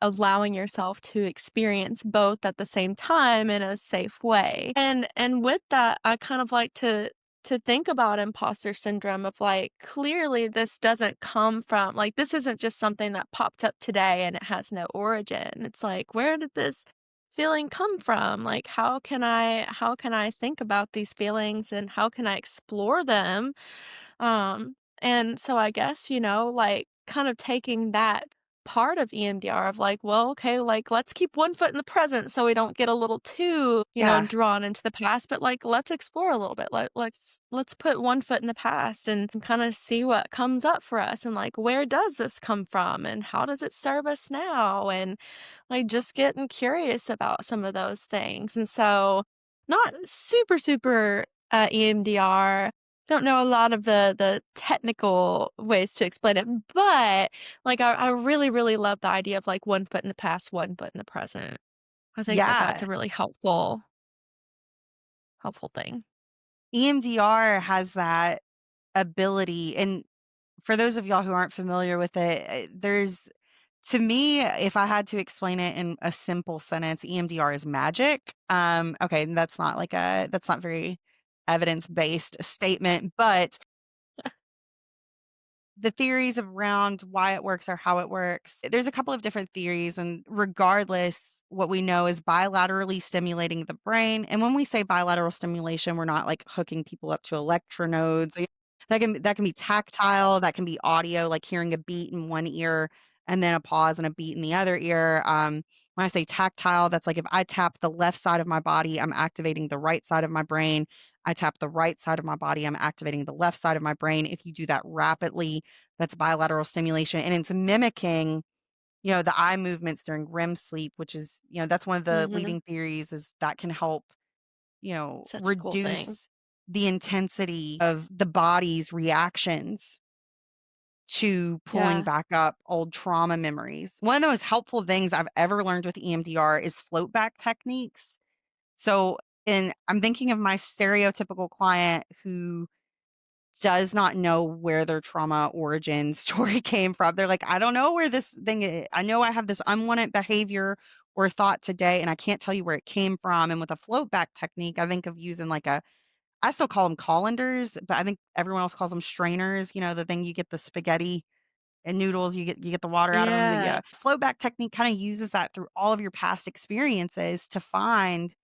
allowing yourself to experience both at the same time in a safe way. And with that, I kind of like to think about imposter syndrome of like clearly this doesn't come from like this isn't just something that popped up today and it has no origin. It's like where did this feeling come from? Like how can I think about these feelings and how can I explore them? And so I guess, like kind of taking that part of EMDR of like, well, okay, like let's keep one foot in the present so we don't get a little too, Yeah. drawn into the past, but like let's explore a little bit. Let's put one foot in the past and kind of see what comes up for us and like where does this come from and how does it serve us now? And like just getting curious about some of those things. And so not super, super EMDR. Don't know a lot of the technical ways to explain it, but like I really, really love the idea of like one foot in the past, one foot in the present. I think that that's Yeah. a really helpful thing. EMDR has that ability. And for those of y'all who aren't familiar with it, to me, if I had to explain it in a simple sentence, EMDR is magic. Okay, and that's not very evidence-based statement, but the theories around why it works or how it works. There's a couple of different theories, and regardless, what we know is bilaterally stimulating the brain. And when we say bilateral stimulation, we're not like hooking people up to electrodes. That can be tactile, that can be audio, like hearing a beat in one ear and then a pause and a beat in the other ear. When I say tactile, that's like if I tap the left side of my body, I'm activating the right side of my brain. I tap the right side of my body, I'm activating the left side of my brain. If you do that rapidly, that's bilateral stimulation, and it's mimicking, the eye movements during REM sleep, which is, that's one of the Mhm. leading theories is that can help, Such a cool thing. reduce the intensity of the body's reactions to pulling Yeah. back up old trauma memories. One of the most helpful things I've ever learned with EMDR is float back techniques. So, and I'm thinking of my stereotypical client who does not know where their trauma origin story came from. They're like, I don't know where this thing is. I know I have this unwanted behavior or thought today, and I can't tell you where it came from. And with a float back technique, I think of using I still call them colanders, but I think everyone else calls them strainers. The thing you get the spaghetti and noodles, you get the water out of them. The Yeah. float back technique kind of uses that through all of your past experiences to find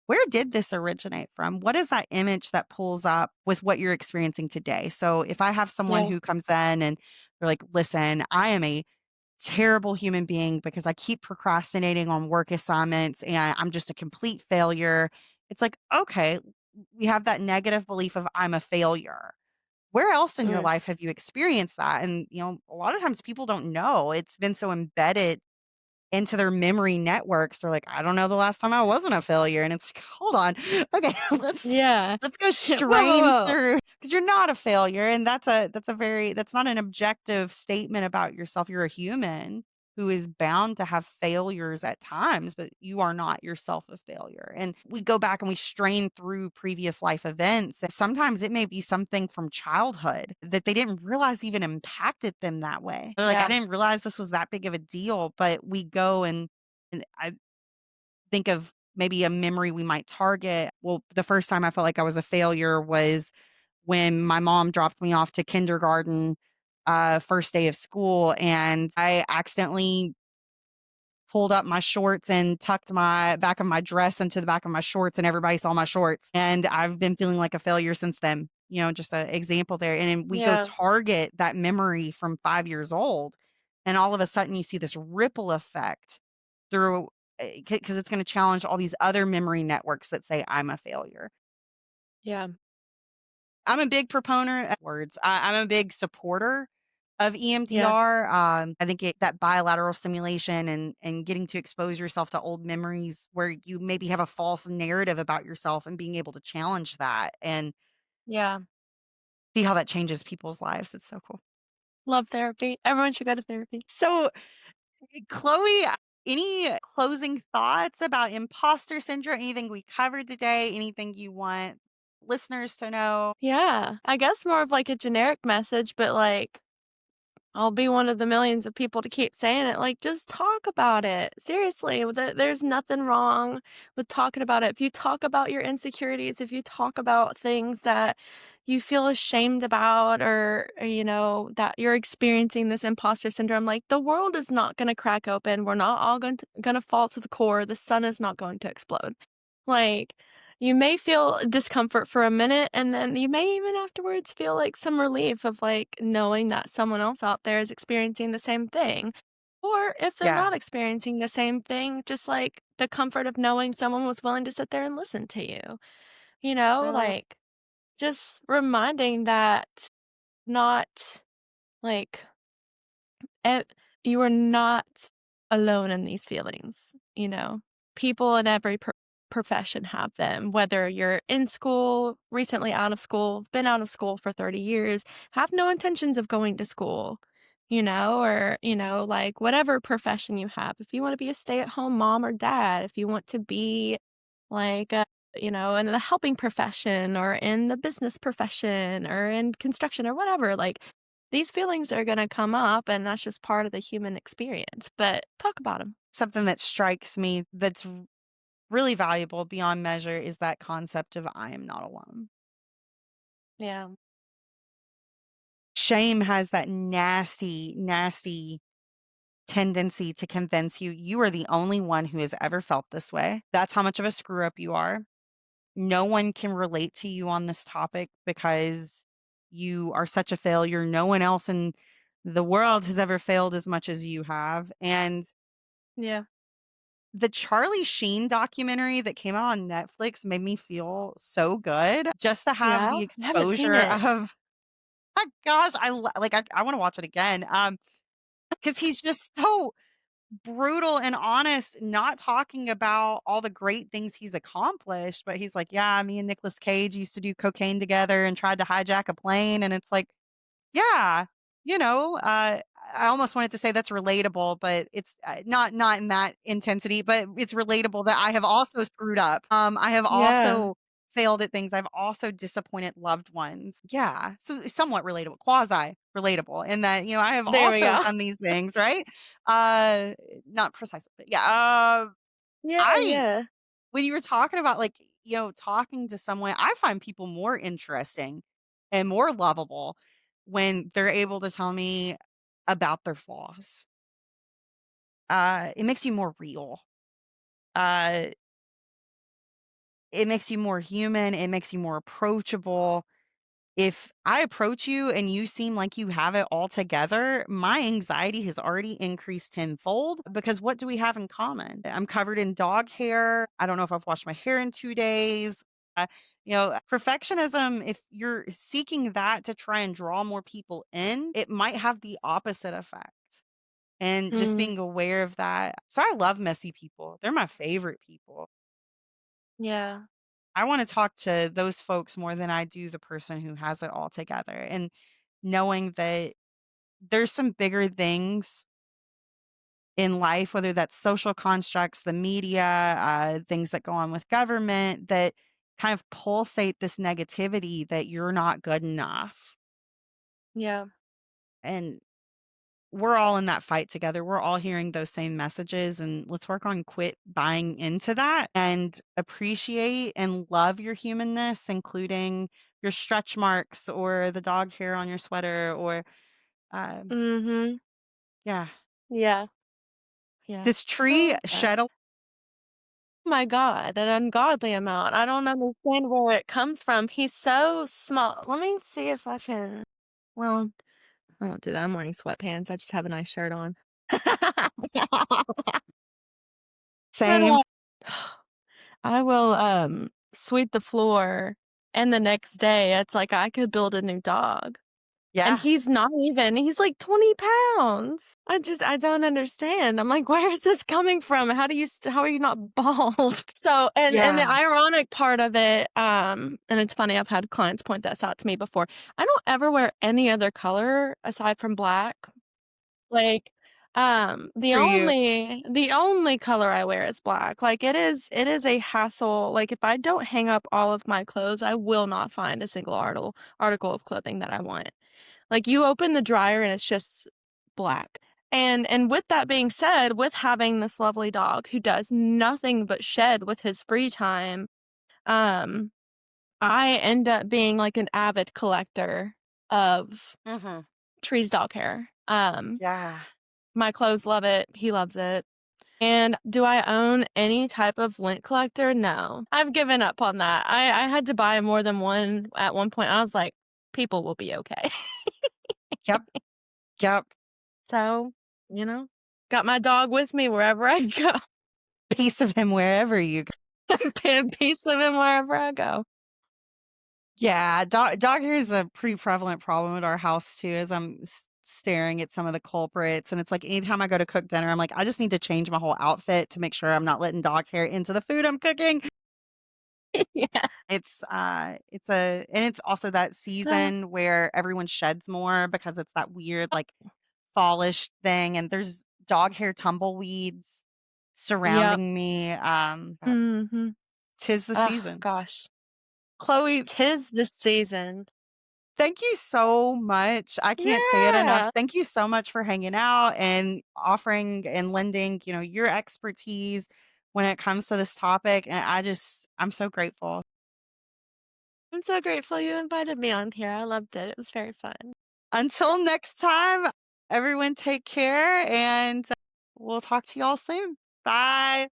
where did this originate from? What is that image that pulls up with what you're experiencing today? So if I have someone Yeah. who comes in and they're like, listen, I am a terrible human being because I keep procrastinating on work assignments and I'm just a complete failure. It's like, okay, we have that negative belief of I'm a failure. Where else in your Mm. life have you experienced that? And, a lot of times people don't know. It's been so embedded into their memory networks. They're like, "I don't know the last time I wasn't a failure." And it's like, "Hold on. Okay, Yeah. let's go Whoa, whoa, strain whoa. through because you're not a failure, and that's not an objective statement about yourself. You're a human who is bound to have failures at times, but you are not yourself a failure." And we go back and we strain through previous life events. And sometimes it may be something from childhood that they didn't realize even impacted them that way. They're like, "I Yeah. didn't realize this was that big of a deal," but we go and I think of maybe a memory we might target. Well, the first time I felt like I was a failure was when my mom dropped me off to kindergarten, first day of school, and I accidentally pulled up my shorts and tucked my back of my dress into the back of my shorts, and everybody saw my shorts. And I've been feeling like a failure since then. Just an example there. And then we go Yeah. target that memory from 5 years old, and all of a sudden you see this ripple effect through because it's going to challenge all these other memory networks that say I'm a failure. Yeah. I'm a big proponent of words. I'm a big supporter of Yeah. EMDR. I think that bilateral stimulation and getting to expose yourself to old memories where you maybe have a false narrative about yourself and being able to challenge that and Yeah. see how that changes people's lives. It's so cool. Love therapy. Everyone should go to therapy. So, Chloe, any closing thoughts about imposter syndrome? Anything we covered today? Anything you want listeners to know? Yeah. I guess more of like a generic message, but like I'll be one of the millions of people to keep saying it. Like, just talk about it. Seriously, there's nothing wrong with talking about it. If you talk about your insecurities, if you talk about things that you feel ashamed about, or that you're experiencing this imposter syndrome, like, the world is not going to crack open. We're not all going to fall to the core. The sun is not going to explode. Like, you may feel discomfort for a minute, and then you may even afterwards feel like some relief of like knowing that someone else out there is experiencing the same thing. Or if they're Yeah. not experiencing the same thing, just like the comfort of knowing someone was willing to sit there and listen to you. I love Like, just reminding that not like e you are not alone in these feelings. People in every profession have them, whether you're in school, recently out of school, been out of school for 30 years, have no intentions of going to school, or like whatever profession you have. If you want to be a stay-at-home mom or dad, if you want to be like, in the helping profession or in the business profession or in construction or whatever, like these feelings are going to come up, and that's just part of the human experience. But talk about them. something that strikes me that's really valuable beyond measure is that concept of I am not alone. Yeah. Shame has that nasty, nasty tendency to convince you you are the only one who has ever felt this way. That's how much of a screw up you are. No one can relate to you on this topic because you are such a failure. No one else in the world has ever failed as much as you have. And Yeah. the Charlie Sheen documentary that came out on Netflix made me feel so good just to have Yeah. the I haven't seen exposure it. of my gosh, I want to watch it again. Because he's just so brutal and honest, not talking about all the great things he's accomplished, but he's like, yeah, me and Nicolas Cage used to do cocaine together and tried to hijack a plane. And it's like, yeah, I almost wanted to say that's relatable, but it's not in that intensity, but it's relatable that I have also screwed up. I have Yeah. also failed at things. I've also disappointed loved ones. Yeah, so somewhat relatable, quasi relatable in that I have There we also go. done these things, right? Uh, Not precisely, but yeah. Yeah, I yeah. When you were talking about like talking to someone, I find people more interesting and more lovable when they're able to tell me about their flaws. It makes you more real. Uh, it makes you more human. It makes you more approachable. If I approach you and you seem like you have it all together, my anxiety has already increased tenfold because what do we have in common? I'm covered in dog hair. I don't know if I've washed my hair in 2 days. Perfectionism, if you're seeking that to try and draw more people in, it might have the opposite effect. And just Mm, being aware of that. So I love messy people. They're my favorite people. yeah. I want to talk to those folks more than I do the person who has it all together. And knowing that there's some bigger things in life, whether that's social constructs, the media, things that go on with government that kind of pulsate this negativity that you're not good enough. Yeah. And we're all in that fight together. We're all hearing those same messages, and let's work on quit buying into that and appreciate and love your humanness, including your stretch marks or the dog hair on your sweater or Mhm. yeah. Yeah. Yeah. This tree Oh, God. shed a Oh my God, an ungodly amount. I don't understand where it comes from. He's so small. Let me see if I can. Well, I won't do that. I'm wearing sweatpants. I just have a nice shirt on. But, same. I will, sweep the floor, and the next day, it's like I could build a new dog. And Yeah. he's like 20 pounds. I don't understand. I'm like, where is this coming from? How are you not bald? So, and the Yeah. ironic part of it, and it's funny, I've had clients point this out to me before. I don't ever wear any other color aside from black. Like, For you. the only color I wear is black. Like, it is a hassle. Like, if I don't hang up all of my clothes, I will not find a single article of clothing that I want. Like, you open the dryer and it's just black. And with that being said, with having this lovely dog who does nothing but shed with his free time, I end up being like an avid collector of Mm-hmm. Tree's dog hair. Yeah. My clothes love it. He loves it. And do I own any type of lint collector? No. I've given up on that. I had to buy more than one at one point. I was like, people will be okay. Yep. Yep. So, got my dog with me wherever I go. Piece of him wherever you go. Piece of him wherever I go. Yeah, dog hair is a pretty prevalent problem at our house too. As I'm staring at some of the culprits, and it's like anytime I go to cook dinner, I'm like, I just need to change my whole outfit to make sure I'm not letting dog hair into the food I'm cooking. Yeah. It's also that season where everyone sheds more because it's that weird like fallish thing, and there's dog hair tumbleweeds Yep. surrounding me. Mm-hmm. Tis the Oh, season. gosh. Chloe, Tis the season. thank you so much. I can't say it enough. Yeah. Thank you so much for hanging out and offering and lending, your expertise when it comes to this topic. And I'm so grateful. I'm so grateful you invited me on here. I loved it. It was very fun. Until next time, everyone take care and we'll talk to you all soon. Bye.